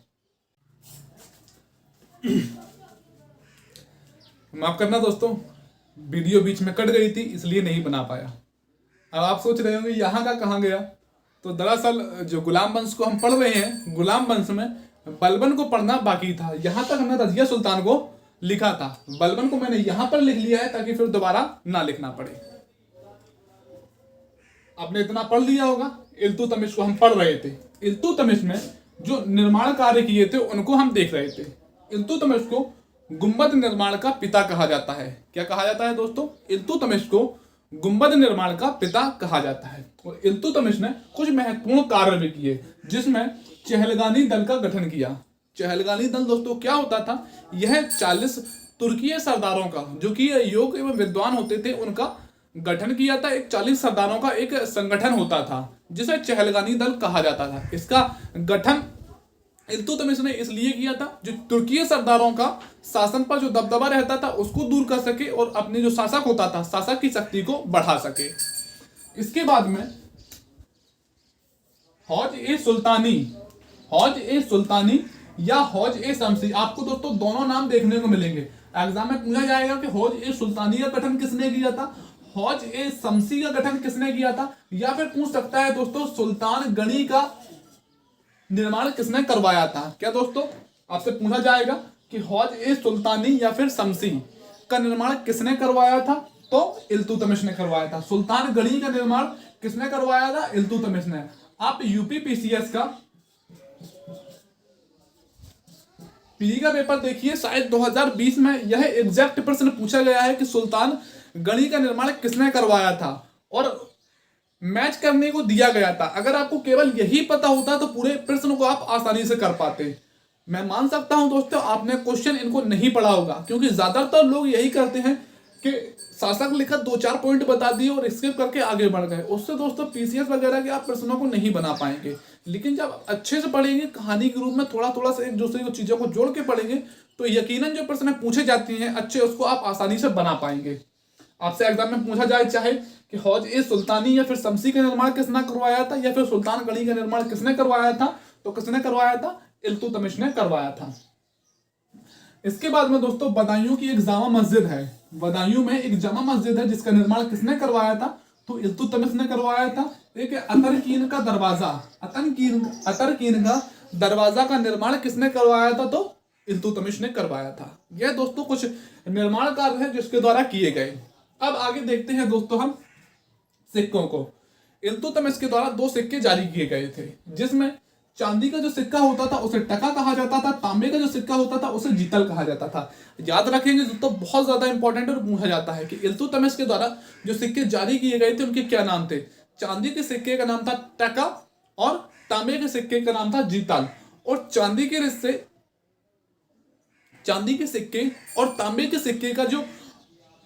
माफ करना दोस्तों, वीडियो बीच में कट गई थी इसलिए नहीं बना पाया। अब आप सोच रहे होंगे यहाँ का कहाँ गया, तो दरअसल जो गुलाम वंश को हम पढ़ रहे हैं, गुलाम वंश में बलबन को पढ़ना बाकी था। यहां तक हमने रजिया सुल्तान को लिखा था, बलबन को मैंने यहां पर लिख लिया है ताकि फिर दोबारा ना लिखना पड़े। आपने इतना पढ़ लिया होगा। इल्तुतमिश को हम पढ़ रहे थे। इल्तुतमिश में जो निर्माण कार्य किए थे उनको हम देख रहे थे। इल्तुतमिश को गुंबद निर्माण का पिता कहा जाता है। क्या कहा जाता है दोस्तों? इल्तुतमिश को गुंबद निर्माण का पिता कहा जाता है। और इल्तुतमिश ने कुछ महत्वपूर्ण कार्य भी किए, जिसमें चहलगानी दल का गठन किया। चहलगानी दल दोस्तों क्या होता था? यह 40 तुर्कीय सरदारों का, जो कि योग एवं विद्वान होते थे, उनका गठन किया था। एक 40 सरदारों का एक संगठन होता था जिसे चहलगानी दल कहा जाता था। इसका गठन इल्तुतमिश ने इसलिए किया था जो तुर्कीय सरदारों का शासन पर जो दबदबा रहता था उसको दूर कर सके और अपने जो शासक होता था, शासक की शक्ति को बढ़ा सके। इसके बाद में हौज ए सुल्तानी या हौज ए शमसी, आपको दोस्तों दोनों नाम देखने को मिलेंगे। एग्जाम में पूछा जाएगा कि हौज ए सुल्तानी का गठन किसने किया था, हौज ए शमसी का गठन किसने किया था, या फिर पूछ सकता है दोस्तों सुल्तान गणी का निर्माण किसने करवाया था। क्या दोस्तों आपसे पूछा जाएगा कि हौज ए सुल्तानी या फिर शमसी का निर्माण किसने करवाया था, तो इल्तुतमिश ने करवाया था। सुल्तान गणी का निर्माण किसने करवाया था? इल्तुतमिश ने। आप यूपी पीसीएस का पीई का पेपर देखिए, शायद 2020 में यह एग्जैक्ट प्रश्न पूछा गया है कि सुल्तान गणी का निर्माण किसने करवाया था, और मैच करने को दिया गया था। अगर आपको केवल यही पता होता तो पूरे प्रश्न को आप आसानी से कर पाते। मैं मान सकता हूं दोस्तों आपने क्वेश्चन इनको नहीं पढ़ा होगा, क्योंकि ज्यादातर लोग यही करते हैं कि शासक लिखा 2-4 पॉइंट बता दिए और स्किप करके आगे बढ़ गए। उससे दोस्तों पीसीएस वगैरह के आप प्रश्नों को नहीं बना पाएंगे। लेकिन जब अच्छे से पढ़ेंगे, कहानी के रूप में थोड़ा थोड़ा से एक दूसरे को चीजों को जोड़ के पढ़ेंगे, तो यकीनन जो प्रश्न पूछे जाती हैं अच्छे, उसको आप आसानी से बना पाएंगे। आपसे एग्जाम में पूछा जाए चाहे कि हौज ए सुल्तानी या फिर शमसी का निर्माण किसने करवाया था, या फिर सुल्तान गणी का निर्माण किसने करवाया था, तो किसने करवाया था? इल्तुतमिश ने करवाया था। इसके बाद में दोस्तों बदायूं की एक जामा मस्जिद है। बदायूं में एक जामा मस्जिद है जिसका निर्माण किसने करवाया था? तो इल्तुतमिश ने करवाया था। एक अतरकीन का दरवाजा, अतरकीन का दरवाजा का निर्माण किसने करवाया था? तो इल्तुतमिश ने करवाया था। यह दोस्तों कुछ निर्माण कार्य है जिसके द्वारा किए गए। अब आगे देखते हैं दोस्तों हम सिक्कों को। इल्तुतमिश के द्वारा 2 सिक्के जारी किए गए थे, जिसमें चांदी का जो सिक्का होता था उसे टका कहा जाता था, तांबे का जो सिक्का होता था उसे जीतल कहा जाता था। याद रखेंगे दोस्तों, बहुत ज्यादा इंपॉर्टेंट और पूछा जाता है कि इल्तुतमिश के द्वारा जो सिक्के जारी किए गए थे उनके क्या नाम थे। चांदी के सिक्के का नाम था टका और तांबे के सिक्के का नाम था जीतल। और चांदी के सिक्के और तांबे के सिक्के का जो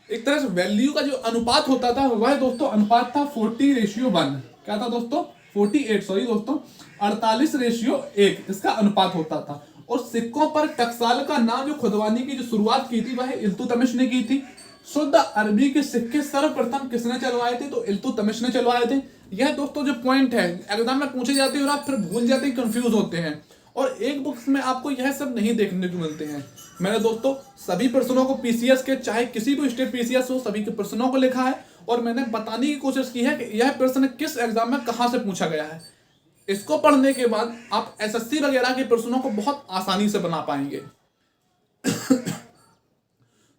एक तरह से वैल्यू का जो अनुपात होता था, वह दोस्तों अनुपात था 40:1। क्या था दोस्तों? 48:1 इसका अनुपात होता था। और सिक्कों पर टकसाल का नाम जो खुदवानी की जो शुरुआत की थी वह इल्तुतमिश ने की थी। शुद्ध अरबी के सिक्के सर्वप्रथम किसने चलवाए थे? तो इल्तुतमिश ने चलवाए थे। यह दोस्तों जो पॉइंट है एग्जाम में पूछे जाते हैं और आप फिर भूल जाते हैं, कंफ्यूज होते हैं। और एक बुक्स में आपको यह सब नहीं देखने को मिलते हैं। मैंने दोस्तों सभी प्रश्नों को पीसीएस के, चाहे किसी भी स्टेट पीसीएस हो, सभी के प्रश्नों को लिखा है और मैंने बताने की कोशिश की है कि यह प्रश्न किस एग्जाम में कहां से पूछा गया है। इसको पढ़ने के बाद आप एसएससी वगैरह के प्रश्नों को बहुत आसानी से बना पाएंगे।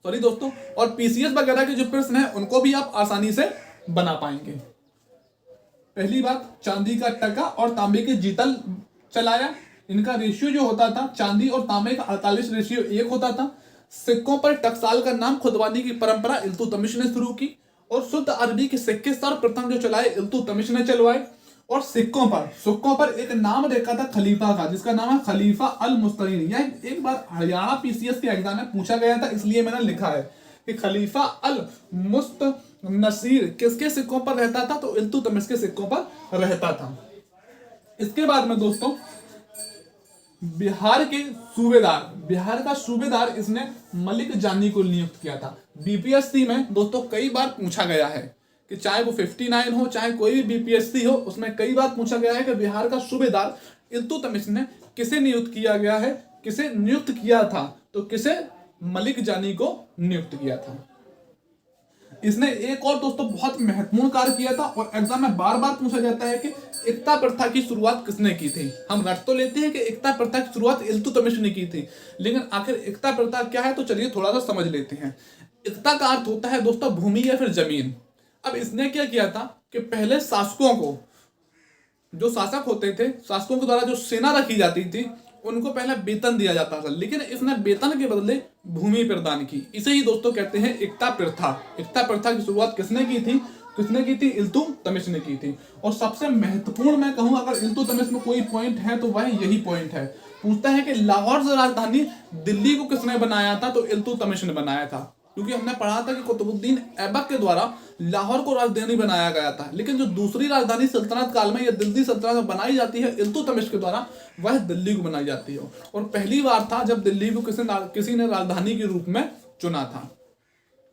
सॉरी दोस्तों, और पीसीएस वगैरह के जो प्रश्न हैं उनको भी आप आसानी से बना पाएंगे। पहली बात, चांदी का टका और तांबे के जीतल चलाया। इनका रेशियो जो होता था, चांदी और तांबे का 48:1 होता था। सिक्कों पर टकसाल का नाम खुदवानी की परंपरा इल्तुतमिश ने शुरू की और शुद्ध अरबी के सिक्के सर्वप्रथम जो चलाए इल्तुतमिश ने चलवाए। और सिक्कों पर एक नाम देखा था खलीफा का, जिसका नाम है खलीफा अल मुस्तरीन। यह एक बार हरियाणा पीसीएस के एग्जाम में पूछा गया था, इसलिए मैंने लिखा है कि खलीफा अल मुस्तनसीर किसके सिक्कों पर रहता था, तो इल्तुतमिश के सिक्कों पर रहता था। इसके बाद में दोस्तों बिहार का सूबेदार इसने मलिक जानी को नियुक्त किया था। बीपीएससी में दोस्तों कई बार पूछा गया है कि चाहे वो 59 हो, चाहे कोई भी बीपीएससी हो, उसमें कई बार पूछा गया है कि बिहार का सूबेदार इल्तुतमिश ने किसे नियुक्त किया गया है, किसे नियुक्त किया था, तो किसे, मलिक जानी को नियुक्त किया था। इसने एक और दोस्तों बहुत महत्वपूर्ण कार्य किया था और एग्जाम में बार बार पूछा जाता है कि एकता प्रथा की शुरुआत किसने की थी। हम रट तो लेते हैं कि एकता प्रथा की शुरुआत इल्तुतमिश ने की थी, लेकिन आखिर एकता प्रथा क्या है, तो चलिए थोड़ा सा समझ लेते हैं। एकता का अर्थ होता है दोस्तों भूमि या फिर जमीन। अब इसने क्या किया था कि पहले शासकों को, जो शासक होते थे, शासकों के द्वारा जो सेना रखी जाती थी, उनको पहले वेतन दिया जाता था, लेकिन इसने वेतन के बदले भूमि प्रदान की। इसे ही दोस्तों कहते हैं एकता प्रथा। एकता प्रथा की शुरुआत किसने की थी? इल्तुतमिश ने की थी। और सबसे महत्वपूर्ण मैं कहूं, अगर इल्तुतमिश में कोई पॉइंट है तो वह यही पॉइंट है। पूछता है कि लाहौर से राजधानी दिल्ली को किसने बनाया था, तो इल्तुतमिश ने बनाया था। क्योंकि हमने पढ़ा था कि कुतुबुद्दीन ऐबक के द्वारा लाहौर को राजधानी बनाया गया था, लेकिन जो दूसरी राजधानी सल्तनत काल में या दिल्ली सल्तनत में बनाई जाती है इल्तुतमिश के द्वारा, वह दिल्ली को बनाई जाती है। और पहली बार था जब दिल्ली को किसी ने राजधानी के रूप में चुना था।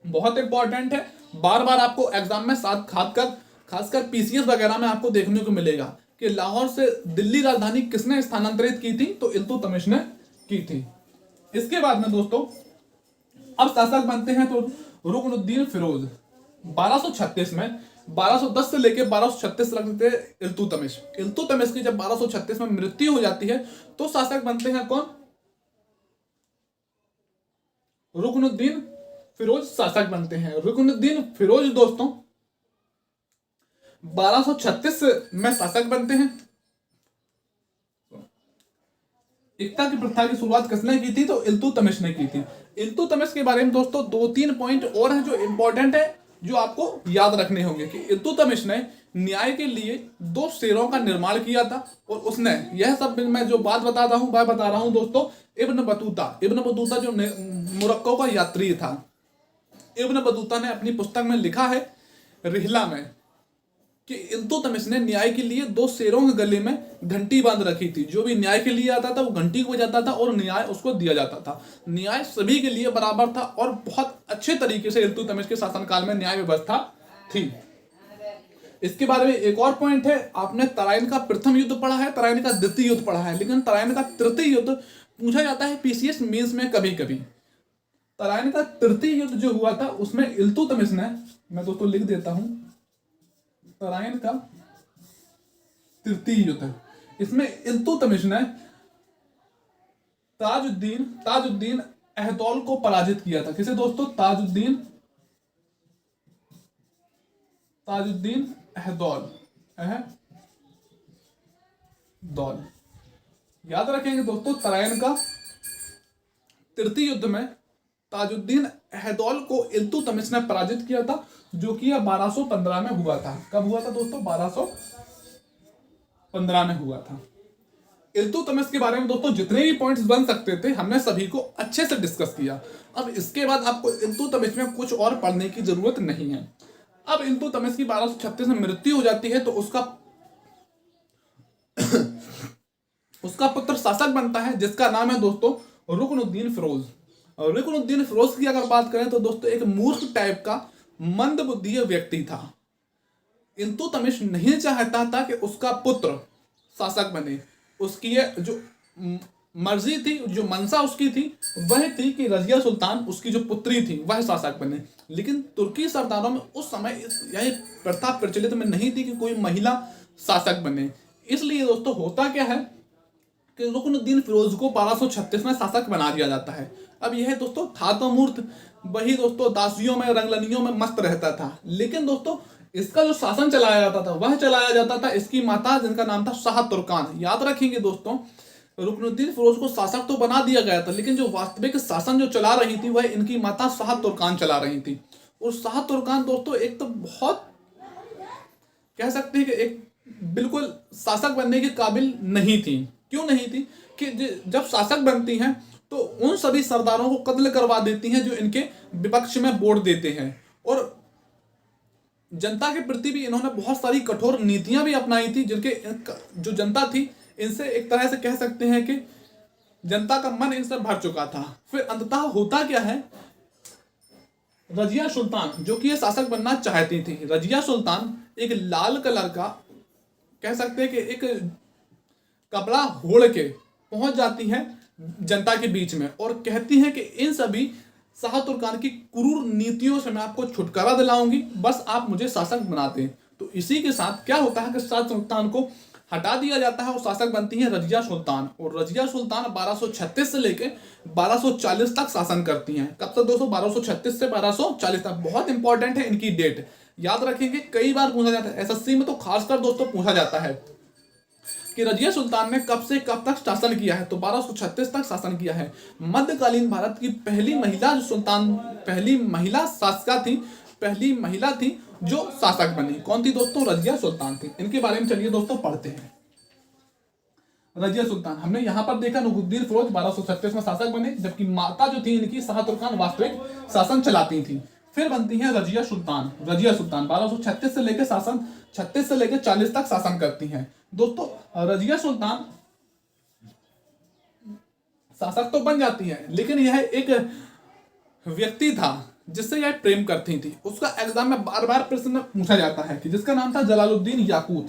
बहुत इंपॉर्टेंट है, बार बार आपको एग्जाम में साथ खासकर पीसीएस वगैरह में आपको देखने को मिलेगा कि लाहौर से दिल्ली राजधानी किसने स्थानांतरित की थी, तो इल्तुतमिश ने की थी। इसके बाद में दोस्तों अब शासक बनते हैं तो रुकनुद्दीन फिरोज। 1236 में 1210 से लेकर 1236 तक थे इल्तुतमिश। इल्तुतमिश की जब 1236 में मृत्यु हो जाती है तो शासक बनते हैं कौन? रुकनुद्दीन फिरोज शासक बनते हैं। रुकनुद्दीन फिरोज दोस्तों 1236 में शासक बनते हैं। एकता की प्रथा की शुरुआत किसने की थी, तो इल्तुतमिश ने की थी। इल्तुतमिश के बारे में दोस्तों 2-3 पॉइंट और हैं जो इंपॉर्टेंट है, जो आपको याद रखने होंगे कि इल्तुतमिश ने न्याय के लिए 2 शेरों का निर्माण किया था। और उसने यह सब मैं जो बात बता रहा हूं दोस्तों इब्न बतूता जो मोरक्को का यात्री था। इब्न बतूता ने अपनी पुस्तक में लिखा है रिहला में कि इल्तुतमिश ने न्याय के लिए 2 शेरों के गले में घंटी बांध रखी थी। जो भी न्याय के लिए आता था वो घंटी को बजाता था और न्याय उसको दिया जाता था। न्याय सभी के लिए बराबर था और बहुत अच्छे तरीके से इल्तुतमिश के शासनकाल में न्याय व्यवस्था थी। इसके बारे में एक और पॉइंट है, आपने तराइन का प्रथम युद्ध पढ़ा है, तराइन का द्वितीय युद्ध पढ़ा है, लेकिन तराइन का तृतीय युद्ध पूछा जाता है पीसीएस मेंस में कभी कभी। तराइन का तृतीय युद्ध जो हुआ था उसमें इल्तुतमिश ने, मैं दोस्तों लिख देता हूं, तराइन का तृतीय युद्ध, इसमें इल्तुतमिश ने ताजुद्दीन अहदौल को पराजित किया था। किसे दोस्तों? ताजुद्दीन अहदौल। याद रखेंगे दोस्तों, तराइन का तृतीय युद्ध में ताजुद्दीन अहदौल को इल्तुतमिश ने पराजित किया था, जो कि 1215 में हुआ था। कब हुआ था दोस्तों? 1215 में हुआ था। इल्तुतमिश के बारे में दोस्तों जितने भी पॉइंट्स बन सकते थे हमने सभी को अच्छे से डिस्कस किया। अब इसके बाद आपको इल्तुतमिश में कुछ और पढ़ने की जरूरत नहीं है। अब इल्तुतमिश की 1236 में मृत्यु हो जाती है तो उसका पुत्र शासक बनता है, जिसका नाम है दोस्तों रुकनुद्दीन फिरोज। और रुकनुद्दीन फिरोज की अगर बात करें तो दोस्तों एक मूर्ख टाइप का मंदबुद्धि व्यक्ति था। इल्तुतमिश नहीं चाहता था कि उसका पुत्र शासक बने। उसकी जो मर्जी थी, जो मंशा उसकी थी वह थी कि रजिया सुल्तान उसकी जो पुत्री थी वह शासक बने। लेकिन तुर्की सरदारों में उस समय यह प्रथा प्रचलित में नहीं थी कि कोई महिला शासक बने। इसलिए दोस्तों होता क्या है कि रुकनुद्दीन फिरोज को 1236 में शासक बना दिया जाता है। अब यह दोस्तों था तो मूर्ख, वही दोस्तों दासियों में रंगलनियों में मस्त रहता था। लेकिन दोस्तों इसका जो शासन चलाया जाता था वह चलाया जाता था इसकी माता, जिनका नाम था शाह तुर्कान। याद रखेंगे दोस्तों, रुकनुद्दीन फिरोज को शासक तो बना दिया गया था, लेकिन जो वास्तविक शासन जो चला रही थी वह इनकी माता शाह तुर्कान चला रही थी। और शाह तुर्कान दोस्तों एक तो बहुत कह सकते हैं कि एक बिल्कुल शासक बनने के काबिल नहीं थी। क्यों नहीं थी कि जब शासक बनती हैं तो उन सभी सरदारों को कत्ल करवा देती हैं जो इनके विपक्ष में वोट देते हैं। और जनता के प्रति भी इन्होंने बहुत सारी कठोर नीतियां भी अपनाई थी, जिनके जो जनता थी इनसे एक तरह से कह सकते हैं कि जनता का मन इनसे भर चुका था। फिर अंततः होता क्या है, रजिया सुल्तान जो कि ये शासक बनना चाहती थी, रजिया सुल्तान एक लाल कलर का कह सकते हैं कि एक कपड़ा ओढ़ के पहुंच जाती है जनता के बीच में और कहती हैं कि इन सभी शाह तुर्कान की क्रूर नीतियों से मैं आपको छुटकारा दिलाऊंगी, बस आप मुझे शासक बना दें। तो इसी के साथ क्या होता है कि शाह सुल्तान को हटा दिया जाता है और शासक बनती है रजिया सुल्तान। और रजिया सुल्तान 1236 से लेकर 1240 तक शासन करती हैं। कब तक दोस्तों? 1236 से 1240 तक। बहुत इंपॉर्टेंट है इनकी डेट, याद रखेंगे, कई बार पूछा जाता है, एसएससी में तो खासकर दोस्तों पूछा जाता है कि रजिया सुल्तान ने कब से कब तक शासन किया है। तो 1236 तक शासन किया है। मध्यकालीन भारत की पहली महिला जो सुल्तान, पहली महिला शासका थी, पहली महिला थी जो शासक बनी। कौन थी दोस्तों? रजिया सुल्तान थी। इनके बारे में चलिए दोस्तों पढ़ते हैं। रजिया सुल्तान हमने यहां पर देखा, रुकनुद्दीन फिरोज 1236 में शासक बने, जबकि माता जो थी इनकी शाह तुर्कान वास्तविक शासन चलाती थी। फिर बनती है रजिया सुल्तान। रजिया सुल्तान 1236 से लेकर शासन 36 से लेकर 40 तक शासन करती हैं। दोस्तों रजिया सुल्तान शासक तो बन जाती है, लेकिन यह एक व्यक्ति था जिससे यह प्रेम करती थी। उसका एग्जाम में बार बार प्रश्न पूछा जाता है कि जिसका नाम था जलालुद्दीन याकूत।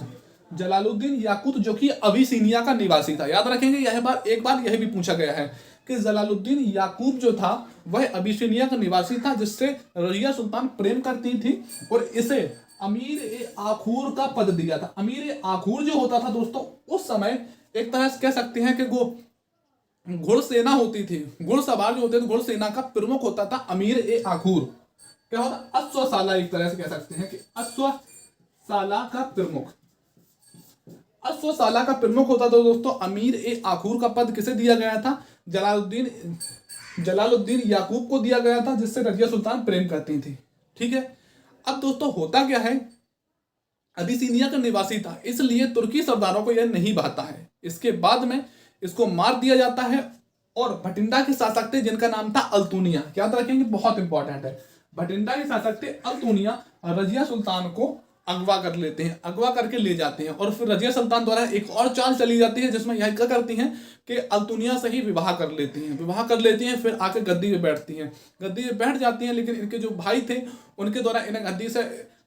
जलालुद्दीन याकूत जो कि अबिसिनिया का निवासी था। याद रखेंगे, एक बार यह भी पूछा गया है कि जलालुद्दीन याकूब जो था वह अबिसिनिया का निवासी था, जिससे रजिया सुल्तान प्रेम करती थी और इसे अमीर ए आखूर का पद दिया था। अमीर ए आखूर जो होता था दोस्तों उस समय एक तरह से कह सकते हैं कि वो घुड़सेना होती थी, घुड़सवार जो होते थे, घुड़सेना का प्रमुख होता था अमीर ए आखूर। क्या होता? अश्वशाला, एक तरह से कह सकते हैं कि अश्वशाला का प्रमुख, अश्वशाला का प्रमुख होता था दोस्तों अमीर ए आखूर का पद किसे दिया गया था? जलालुद्दीन याकूब को दिया गया था, जिससे रजिया सुल्तान प्रेम करती थी। ठीक है, अब दोस्तों होता क्या है, अबिसिनिया का निवासी था, इसलिए तुर्की सरदारों को यह नहीं भाता है। इसके बाद में इसको मार दिया जाता है और भटिंडा के शासक थे जिनका नाम था अल्तुनिया। याद रखेंगे, बहुत इंपॉर्टेंट है। भटिंडा के शासक थे अल्तुनिया, रजिया सुल्तान को अगवा कर लेते हैं, अगवा करके ले जाते हैं। और फिर रजिया सुल्तान द्वारा एक और चाल चली जाती है जिसमें यह क्या करती हैं कि अल्तुनिया से ही विवाह कर लेती हैं, विवाह कर लेती हैं, फिर आके गद्दी पे बैठती हैं, गद्दी पे बैठ जाती हैं। लेकिन इनके जो भाई थे उनके द्वारा इन्हें गद्दी से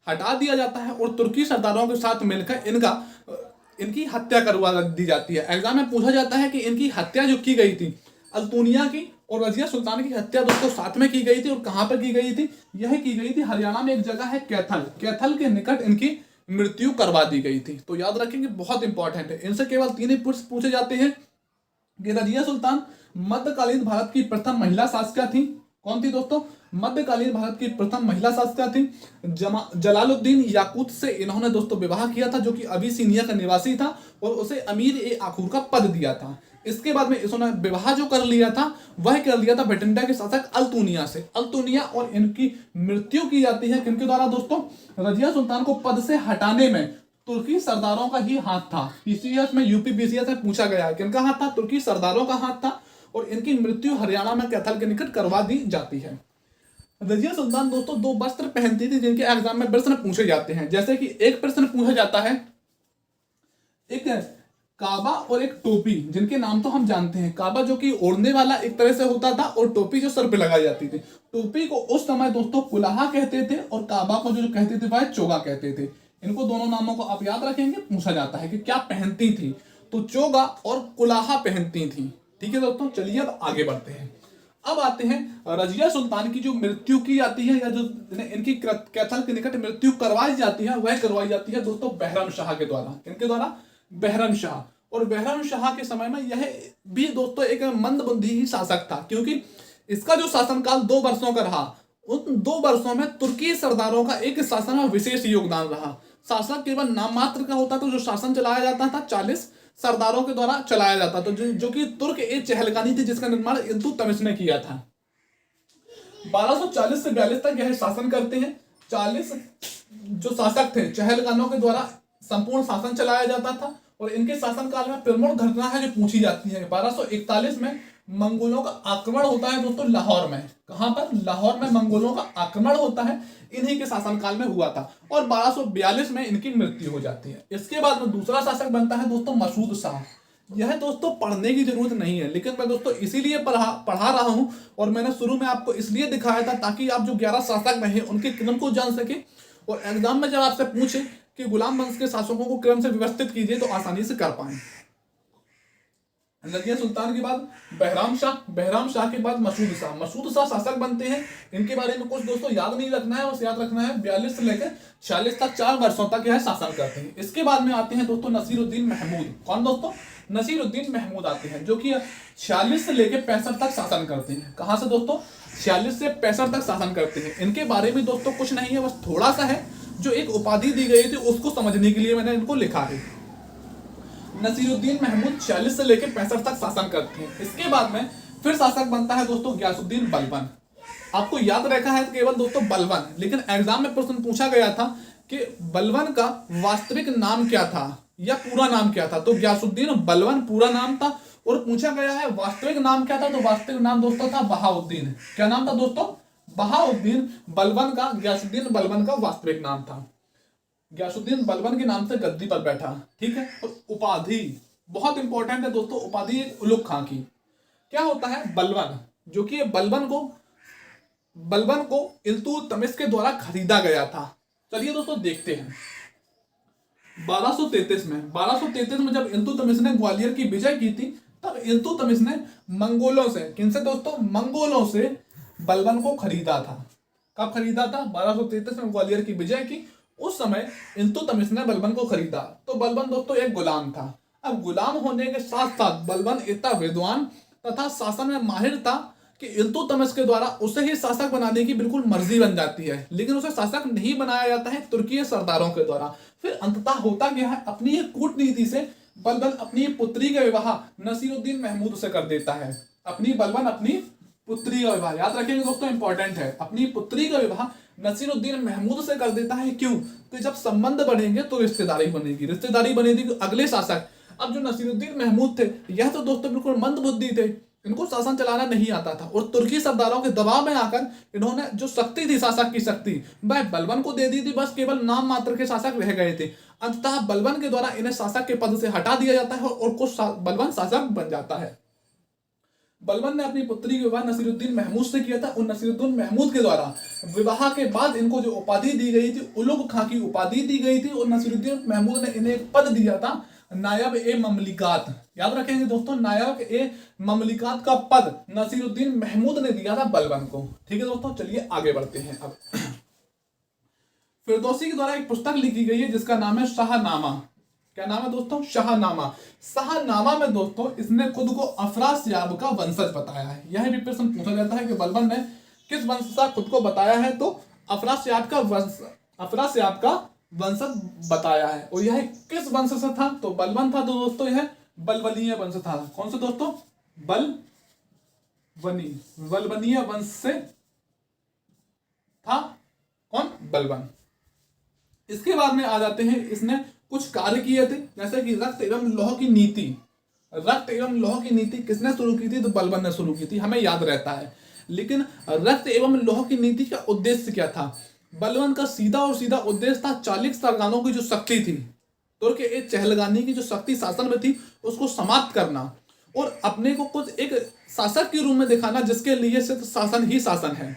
हटा दिया जाता है और तुर्की सरदारों के साथ मिलकर इनकी हत्या करवा दी जाती है। एग्जाम में पूछा जाता है कि इनकी हत्या जो की गई थी, अल्तुनिया की और रजिया सुल्तान की हत्या दोस्तों साथ में की गई थी। और कहां पर की गई थी? यह की गई थी हरियाणा में एक जगह है कैथल, कैथल के निकट इनकी मृत्यु करवा दी गई थी। तो याद रखेंगे, बहुत इंपॉर्टेंट है। इनसे केवल 3 ही प्रश्न पूछे जाते हैं कि रजिया सुल्तान मध्यकालीन भारत की प्रथम महिला शासका थी। कौन थी दोस्तों? मध्यकालीन भारत की प्रथम महिला शासका थी। जलालुद्दीन याकूत से इन्होंने दोस्तों विवाह किया था, जो कि अबिसिनिया का निवासी था, और उसे अमीर ए आखूर का पद दिया था। इसके बाद में इन्होंने विवाह जो कर लिया था वह कर लिया था भटिंडा के शासक अल्तुनिया से, अल्तुनिया, और इनकी मृत्यु की जाती है किनके द्वारा दोस्तों? रजिया सुल्तान को पद से हटाने में तुर्की सरदारों का ही हाथ था। पीसीएस में, यूपी पीसीएस में पूछा गया है किनका हाथ था? तुर्की सरदारों का हाथ था। और इनकी मृत्यु हरियाणा में कैथल के निकट करवा दी जाती है। रजिया सुल्तान दोस्तों 2 वस्त्र पहनती थी जिनके एग्जाम में प्रश्न पूछे जाते हैं। जैसे कि एक प्रश्न पूछा जाता है, एक काबा और एक टोपी, जिनके नाम तो हम जानते हैं। काबा जो कि ओढ़ने वाला एक तरह से होता था और टोपी जो सर पे लगाई जाती थी। टोपी को उस समय दोस्तों कुलाहा कहते थे और काबा को जो कहते थे वह चोगा कहते थे। इनको दोनों नामों को आप याद रखेंगे, पूछा जाता है कि क्या पहनती थी। तो चोगा और कुलाहा पहनती थी। ठीक है दोस्तों, चलिए अब आगे बढ़ते हैं। अब आते हैं रजिया सुल्तान की जो मृत्यु की जाती है, या जो इनकी कैथल के निकट मृत्यु करवाई जाती है, वह करवाई जाती है दोस्तों बहरम शाह के द्वारा। इनके द्वारा बहरम शाह। और बहरम शाह के समय में यह भी दोस्तों एक मंदबुद्धि ही शासक था, क्योंकि इसका जो शासनकाल 2 वर्षों का रहा, उन 2 वर्षों में तुर्की सरदारों का एक शासन में विशेष योगदान रहा। शासक केवल नाम मात्र का होता था। जो शासन चलाया जाता था 40 सरदारों के द्वारा चलाया जाता था, जो कि तुर्क ए चहलगानी थी, जिसका निर्माण इल्तुतमिश ने किया था। 1240 से 42 तक यह शासन करते हैं। 40 जो शासक थे चहलगानों के द्वारा संपूर्ण शासन चलाया जाता था। और इनके शासनकाल में प्रमुख घटना है जो पूछी जाती है। 1241 में मंगोलों का आक्रमण होता है दोस्तों लाहौर में। कहां पर? लाहौर में मंगोलों का आक्रमण होता है, इन्हीं के शासनकाल में हुआ था। और 1242 में इनकी मृत्यु हो जाती है। इसके बाद में दूसरा शासक बनता है दोस्तों मसूद शाह। यह दोस्तों पढ़ने की जरूरत नहीं है, लेकिन मैं दोस्तों इसीलिए पढ़ा रहा हूं। और मैंने शुरू में आपको इसलिए दिखाया था ताकि आप जो 11 शासक रहे उनके क्रम को जान सके, और एग्जाम में जब आपसे पूछे कि गुलाम वंश के शासकों को क्रम से व्यवस्थित कीजिए तो आसानी से कर पाए। रजिया सुल्तान के बाद बहराम शाह के बाद मसूद शाह शासक बनते हैं। इनके बारे में कुछ दोस्तों याद नहीं रखना है, बस याद रखना है 42 से लेकर 46 तक 4 वर्षों तक यह शासन करते हैं। इसके बाद में आते हैं दोस्तों नसीरुद्दीन महमूद। कौन दोस्तों? नसीरुद्दीन महमूद आते हैं, जो कि 46 से लेकर 65 तक शासन करते हैं। कहां से दोस्तों? 46 से 65 तक शासन करते हैं। इनके बारे में दोस्तों कुछ नहीं है, बस थोड़ा सा है। जो एक उपाधि दी गई थी उसको समझने के लिए मैंने इनको लिखा है। नसीरुद्दीन महमूद 46 से लेकर 65 तक शासन करते हैं। इसके बाद में फिर शासक बनता है दोस्तों गयासुद्दीन बलबन। आपको याद रखा है केवल दोस्तों बलबन, लेकिन एग्जाम में प्रश्न पूछा गया था कि बलबन का वास्तविक नाम क्या था या पूरा नाम क्या था। तो गयासुद्दीन बलबन पूरा नाम था। और पूछा गया है वास्तविक नाम क्या था, तो वास्तविक नाम दोस्तों था बहाउद्दीन। क्या नाम था दोस्तों? बहाउद्दीन बलबन का, गयासुद्दीन बलबन का वास्तविक नाम था। गयासुद्दीन बलबन के नाम से गद्दी पर बैठा। ठीक है। और उपाधि बहुत इंपॉर्टेंट है दोस्तों, उपाधि उलुग खां की। क्या होता है? बलबन, जो कि बलबन को इल्तुतमिश के द्वारा खरीदा गया था। चलिए दोस्तों देखते हैं। 1233 में जब इल्तुतमिश ने ग्वालियर की विजय की थी, तब इल्तुतमिश ने मंगोलों से, किनसे दोस्तों? मंगोलों से बलबन को खरीदा था। कब खरीदा था? 1233 में ग्वालियर की विजय की, उस समय इल्तुतमिश ने बलबन को खरीदा। तो बलबन दोस्तों एक गुलाम था। अब गुलाम होने के साथ साथ बलबन इतना विद्वान तथा शासन में माहिर था कि इल्तुतमिश के द्वारा उसे ही शासक बनाने की बिल्कुल मर्जी बन जाती है, लेकिन उसे शासक नहीं बनाया जाता है तुर्की सरदारों के द्वारा। फिर अंततः होता क्या है? अपनी एक कूटनीति से बलबन अपनी पुत्री का विवाह नसीरुद्दीन महमूद से कर देता है। बलबन अपनी पुत्री का विवाह, याद रखेंगे दोस्तों, इंपॉर्टेंट है। अपनी पुत्री का विवाह नसीरुद्दीन महमूद से कर देता है। क्यों? तो जब संबंध बढ़ेंगे तो रिश्तेदारी बनेगी अगले शासक। अब जो नसीरुद्दीन महमूद थे, यह तो दोस्तों बिल्कुल मंदबुद्धि थे, इनको शासन चलाना नहीं आता था। और तुर्की सरदारों के दबाव में आकर इन्होंने जो शक्ति थी, शासक की शक्ति, वह बलबन को दे दी थी। बस केवल नाम मात्र के शासक रह गए थे। अंततः बलबन के द्वारा इन्हें शासक के पद से हटा दिया जाता है और कुछ बलबन शासक बन जाता है। बलबन ने अपनी पुत्री का विवाह नसीरुद्दीन महमूद से किया था। उन नसीरुद्दीन महमूद के द्वारा विवाह के बाद इनको जो उपाधि दी गई थी, उलुग खां की उपाधि दी गई थी। और नसीरुद्दीन महमूद ने इन्हें एक पद दिया था, नायब ए ममलिकात। याद रखेंगे दोस्तों, नायब ए ममलिकात का पद नसीरुद्दीन महमूद ने दिया था बलबन को। ठीक है दोस्तों, चलिए आगे बढ़ते हैं। अब फिरदौसी के द्वारा एक पुस्तक लिखी गई है जिसका नाम है शाहनामा। क्या नाम है दोस्तों? शाहनामा में दोस्तों इसने खुद को अफरासियाब का वंशज बताया है। यह भी प्रश्न पूछा जाता है कि बलबन ने किस वंश से खुद को बताया है, तो अफरासियाब का वंशज बताया है। और यह किस वंश से था? तो बलबन था। तो दोस्तों यह बलबनीय वंश था। कौन से दोस्तों? बलबनीय वंश से था। कौन? बलबन। इसके बाद में आ जाते हैं, इसने कुछ कार्य किए थे, जैसे कि रक्त एवं लौह की नीति किसने शुरू की थी? तो बलबन ने शुरू की थी, हमें याद रहता है। लेकिन रक्त एवं लौह की नीति का उद्देश्य क्या था? बलबन का सीधा उद्देश्य था 40 सरदारों की जो शक्ति थी, तुर्क ए चहलगानी की जो शक्ति शासन में थी, उसको समाप्त करना और अपने को कुछ एक शासक के रूप में दिखाना, जिसके लिए सिर्फ शासन ही शासन है,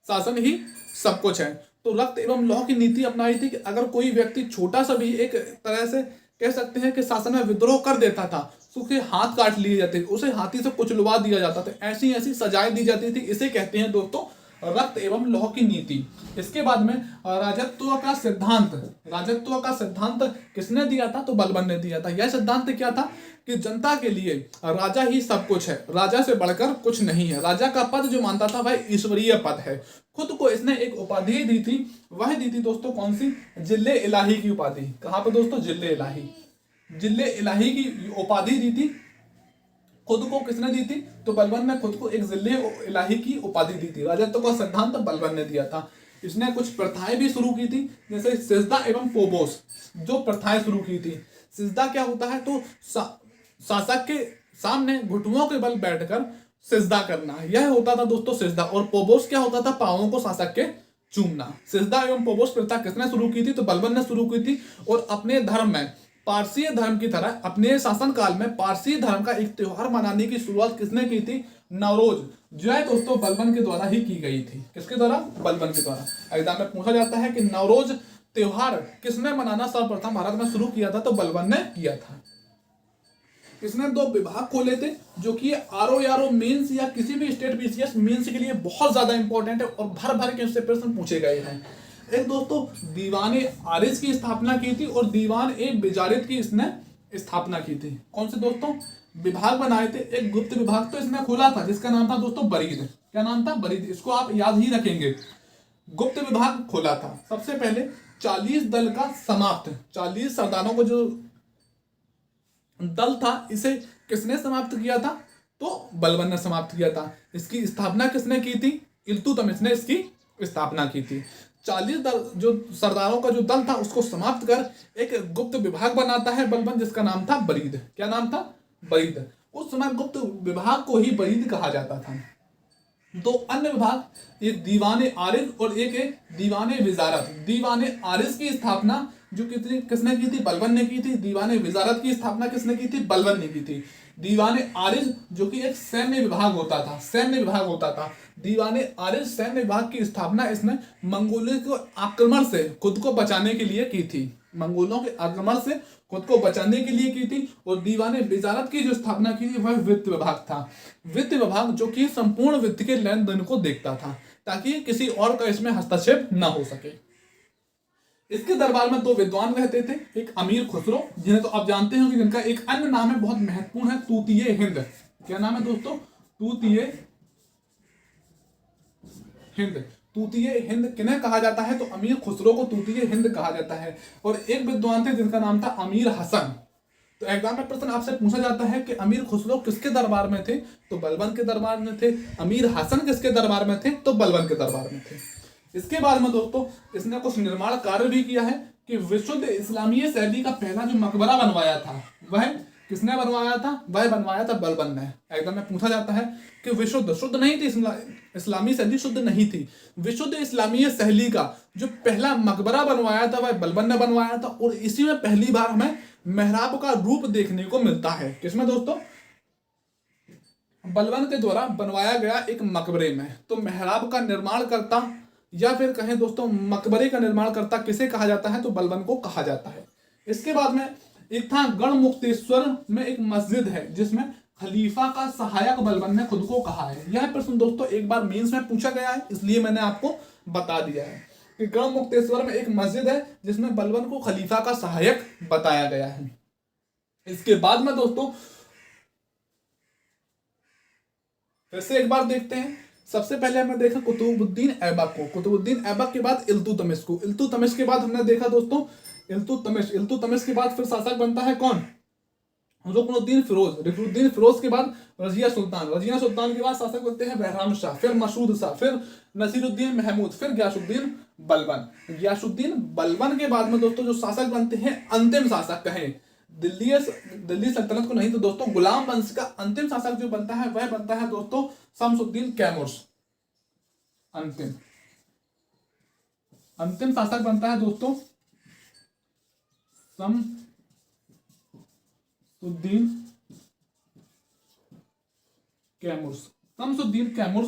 शासन ही सब कुछ है। तो रक्त एवं लौह की नीति अपनाई थी कि अगर कोई व्यक्ति छोटा सा भी एक तरह से कह सकते हैं कि शासन में विद्रोह कर देता था, उसके हाथ काट लिए जाते, उसे हाथी से कुचलवा दिया जाता था, ऐसी ऐसी सजाएं दी जाती थी। इसे कहते हैं दोस्तों रक्त एवं लौह की नीति। इसके बाद में राजत्व का सिद्धांत, राजत्व का सिद्धांत किसने दिया था? तो बलबन ने दिया था। यह सिद्धांत क्या था कि जनता के लिए राजा ही सब कुछ है, राजा से बढ़कर कुछ नहीं है। राजा का पद जो मानता था वह ईश्वरीय पद है। खुद को इसने एक उपाधि दी थी, वह दी थी दोस्तों कौन सी? जिले इलाही की उपाधि। कहां पर दोस्तों? जिले इलाही, जिले इलाही की उपाधि दी थी। खुद को किसने दी थी? तो बलबन ने खुद को एक जिले इलाही की उपाधि दी थी। राजत्व का सिद्धांत बलबन ने दिया था। इसने कुछ प्रथाएं भी शुरू की थी, जैसे सिजदा एवं फोबोस, जो प्रथाएं शुरू की थी। सिजदा क्या होता है? तो शासक के सामने घुटनों के बल बैठकर सिजदा करना, यह होता था दोस्तों सिजदा। और पोबोस क्या होता था? पांवों को शासक के चूमना। सिजदा एवं पोबोस प्रथा किसने शुरू की थी? तो बलबन ने शुरू की थी। और अपने धर्म में पारसी धर्म की तरह अपने शासन काल में पारसी धर्म का एक त्योहार मनाने की शुरुआत किसने की थी? नवरोज, जो है दोस्तों बलबन के द्वारा ही की गई थी। किसके द्वारा? बलबन के द्वारा। एग्जाम में पूछा जाता है कि नवरोज त्योहार किसने मनाना सर्वप्रथम भारत में शुरू किया था? तो बलबन ने किया था। इसने 2 विभाग खोले थे, जो कि आरओ यारो मेंस या किसी भी स्टेट बीसीएस मेंस के लिए बहुत ज्यादा इंपॉर्टेंट है और भर भर के इससे प्रश्न पूछे गए हैं। एक दोस्तों दीवाने आरिज की स्थापना की थी और दीवान ए बिजारित की इसने स्थापना की थी। कौन से दोस्तों विभाग बनाए थे? एक गुप्त विभाग तो इसने खोला था जिसका नाम था दोस्तों बरीद। क्या नाम था? बरीद। इसको आप याद ही रखेंगे। गुप्त विभाग खोला था। सबसे पहले 40 दल का समाप्त, 40 सरदारों को जो दल था इसे किसने समाप्त किया था? तो बलबन ने समाप्त किया था। इसकी स्थापना किसने की थी? इल्तुतमिश ने इसकी स्थापना की थी। 40 दल जो सरदारों का जो दल था उसको समाप्त कर एक गुप्त विभाग बनाता है बलबन, जिसका नाम था बरीद। क्या नाम था? बरीद। उस समय गुप्त विभाग को ही बरीद कहा जाता था। 2 अन्य विभाग, एक दीवाने आरिज और एक है दीवाने विजारत। दीवाने आरिज की स्थापना जो किसने की थी? बलबन ने की थी। दीवाने विजारत की स्थापना किसने की थी? बलबन ने की थी। दीवाने आरिज जो कि एक सैन्य विभाग होता था, सैन्य विभाग होता था। दीवाने आरिज सैन्य विभाग की स्थापना इसने मंगोलों के आक्रमण से खुद को बचाने के लिए की थी। मंगोलों के आक्रमण से खुद को बचाने के लिए की थी। और दीवाने विजारत की जो स्थापना की थी वह वित्त विभाग था। वित्त विभाग जो कि संपूर्ण वित्त के लेन देन को देखता था, ताकि किसी और का इसमें हस्तक्षेप न हो सके। इसके दरबार में 2 विद्वान रहते थे, एक अमीर खुसरो, जिन्हें तो आप जानते हो कि जिनका एक अन्य नाम है बहुत महत्वपूर्ण है, तूतीय हिंद। क्या नाम है दोस्तों? तूतीय हिंद। तूतीय हिंद किन्हें कहा जाता है? तो अमीर खुसरो को तूतीय हिंद कहा जाता है। और एक विद्वान थे जिनका नाम था अमीर हसन। तो एग्जाम में प्रश्न आपसे पूछा जाता है कि अमीर खुसरो किसके दरबार में थे? तो बलबन के दरबार में थे। अमीर हसन किसके दरबार में थे? तो बलबन के दरबार में थे। इसके बाद में दोस्तों इसने कुछ निर्माण कार्य भी किया है कि विशुद्ध इस्लामीय शैली का पहला जो मकबरा बनवाया था वह किसने बनवाया था? वह बनवाया था बलबन ने। एकदम में पूछा जाता है कि विशुद्ध, शुद्ध नहीं थी, इस्लामी शैली शुद्ध नहीं थी, विशुद्ध इस्लामीय शैली का जो पहला मकबरा बनवाया था वह बलबन ने बनवाया था। और इसी में पहली बार हमें मेहराब का रूप देखने को मिलता है। किसमें दोस्तों? बलबन के द्वारा बनवाया गया एक मकबरे में। तो मेहराब का निर्माण करता या फिर कहें दोस्तों मकबरे का निर्माण करता किसे कहा जाता है? तो बलबन को कहा जाता है। इसके बाद में एक था गढ़मुक्तेश्वर में एक मस्जिद है जिसमें खलीफा का सहायक बलबन ने खुद को कहा है। यह प्रश्न दोस्तों एक बार मेंस में पूछा गया है, इसलिए मैंने आपको बता दिया है कि गढ़मुक्तेश्वर में एक मस्जिद है जिसमें बलबन को खलीफा का सहायक बताया गया है। इसके बाद में दोस्तों फिर से एक बार देखते हैं। सबसे पहले हमने देखा कुतुबुद्दीन ऐबक को, कुतुबुद्दीन ऐबक के बाद इल्तुतमिश को, इल्तुतमिश के बाद हमने देखा दोस्तों इल्तुतमिश के बाद फिर शासक बनता है कौन? रुकनुद्दीन फिरोज। रुकनुद्दीन फिरोज के बाद रजिया सुल्तान, रजिया सुल्तान के बाद शासक बनते हैं बहराम शाह, फिर मसूद शाह, फिर नसीरुद्दीन महमूद, फिर गयासुद्दीन बलबन। गयासुद्दीन बलबन के बाद में दोस्तों जो शासक बनते हैं अंतिम शासक कहें दिल्ली सल्तनत को नहीं तो दोस्तों गुलाम वंश का अंतिम शासक जो बनता है वह बनता है दोस्तों शमसुद्दीन कैमूर। अंतिम शासक बनता है दोस्तों शमसुद्दीन कैमूर। शमसुद्दीन कैमूर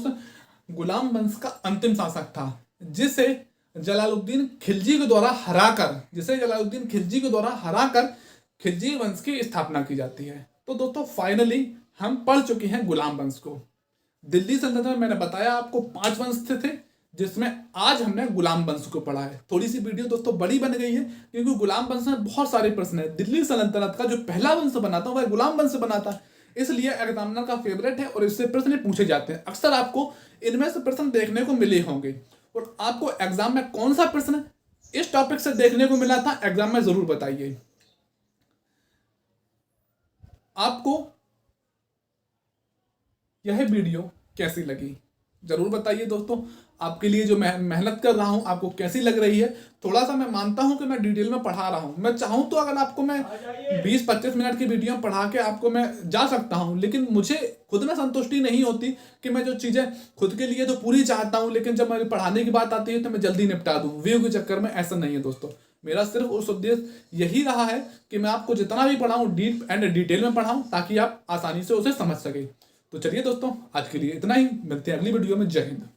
गुलाम वंश का अंतिम शासक था, जिसे जलालुद्दीन खिलजी के द्वारा हराकर खिलजी वंश की स्थापना की जाती है। तो दोस्तों फाइनली हम पढ़ चुके हैं गुलाम वंश को। दिल्ली सल्तनत में मैंने बताया आपको 5 वंश थे, जिसमें आज हमने गुलाम वंश को पढ़ा है। थोड़ी सी वीडियो दोस्तों बड़ी बन गई है क्योंकि गुलाम वंश में बहुत सारे प्रश्न है। दिल्ली सल्तनत का जो पहला वंश बना था वह गुलाम वंश बना था, इसलिए एग्जामिनर का फेवरेट है और इससे प्रश्न पूछे जाते हैं। अक्सर आपको इनमें से प्रश्न देखने को मिले होंगे। और आपको एग्जाम में कौन सा प्रश्न इस टॉपिक से देखने को मिला था एग्जाम में जरूर बताइए। आपको यह वीडियो कैसी लगी जरूर बताइए दोस्तों। आपके लिए जो मैं मेहनत कर रहा हूं आपको कैसी लग रही है। थोड़ा सा मैं मानता हूं कि मैं डिटेल में पढ़ा रहा हूं। मैं चाहूं तो अगर आपको मैं 20-25 मिनट की वीडियो पढ़ा के आपको मैं जा सकता हूं, लेकिन मुझे खुद में संतुष्टि नहीं होती कि मैं जो चीज़ें खुद के लिए तो पूरी चाहता हूं, लेकिन जब मेरी पढ़ाने की बात आती है तो मैं जल्दी निपटा दूं व्यू के चक्कर में। ऐसा नहीं है दोस्तों, मेरा सिर्फ उस उद्देश्य यही रहा है कि मैं आपको जितना भी पढ़ाऊं डीप एंड डिटेल में पढ़ाऊं ताकि आप आसानी से उसे समझ सकें। तो चलिए दोस्तों, आज के लिए इतना ही। मिलते हैं अगली वीडियो में। जय हिंद।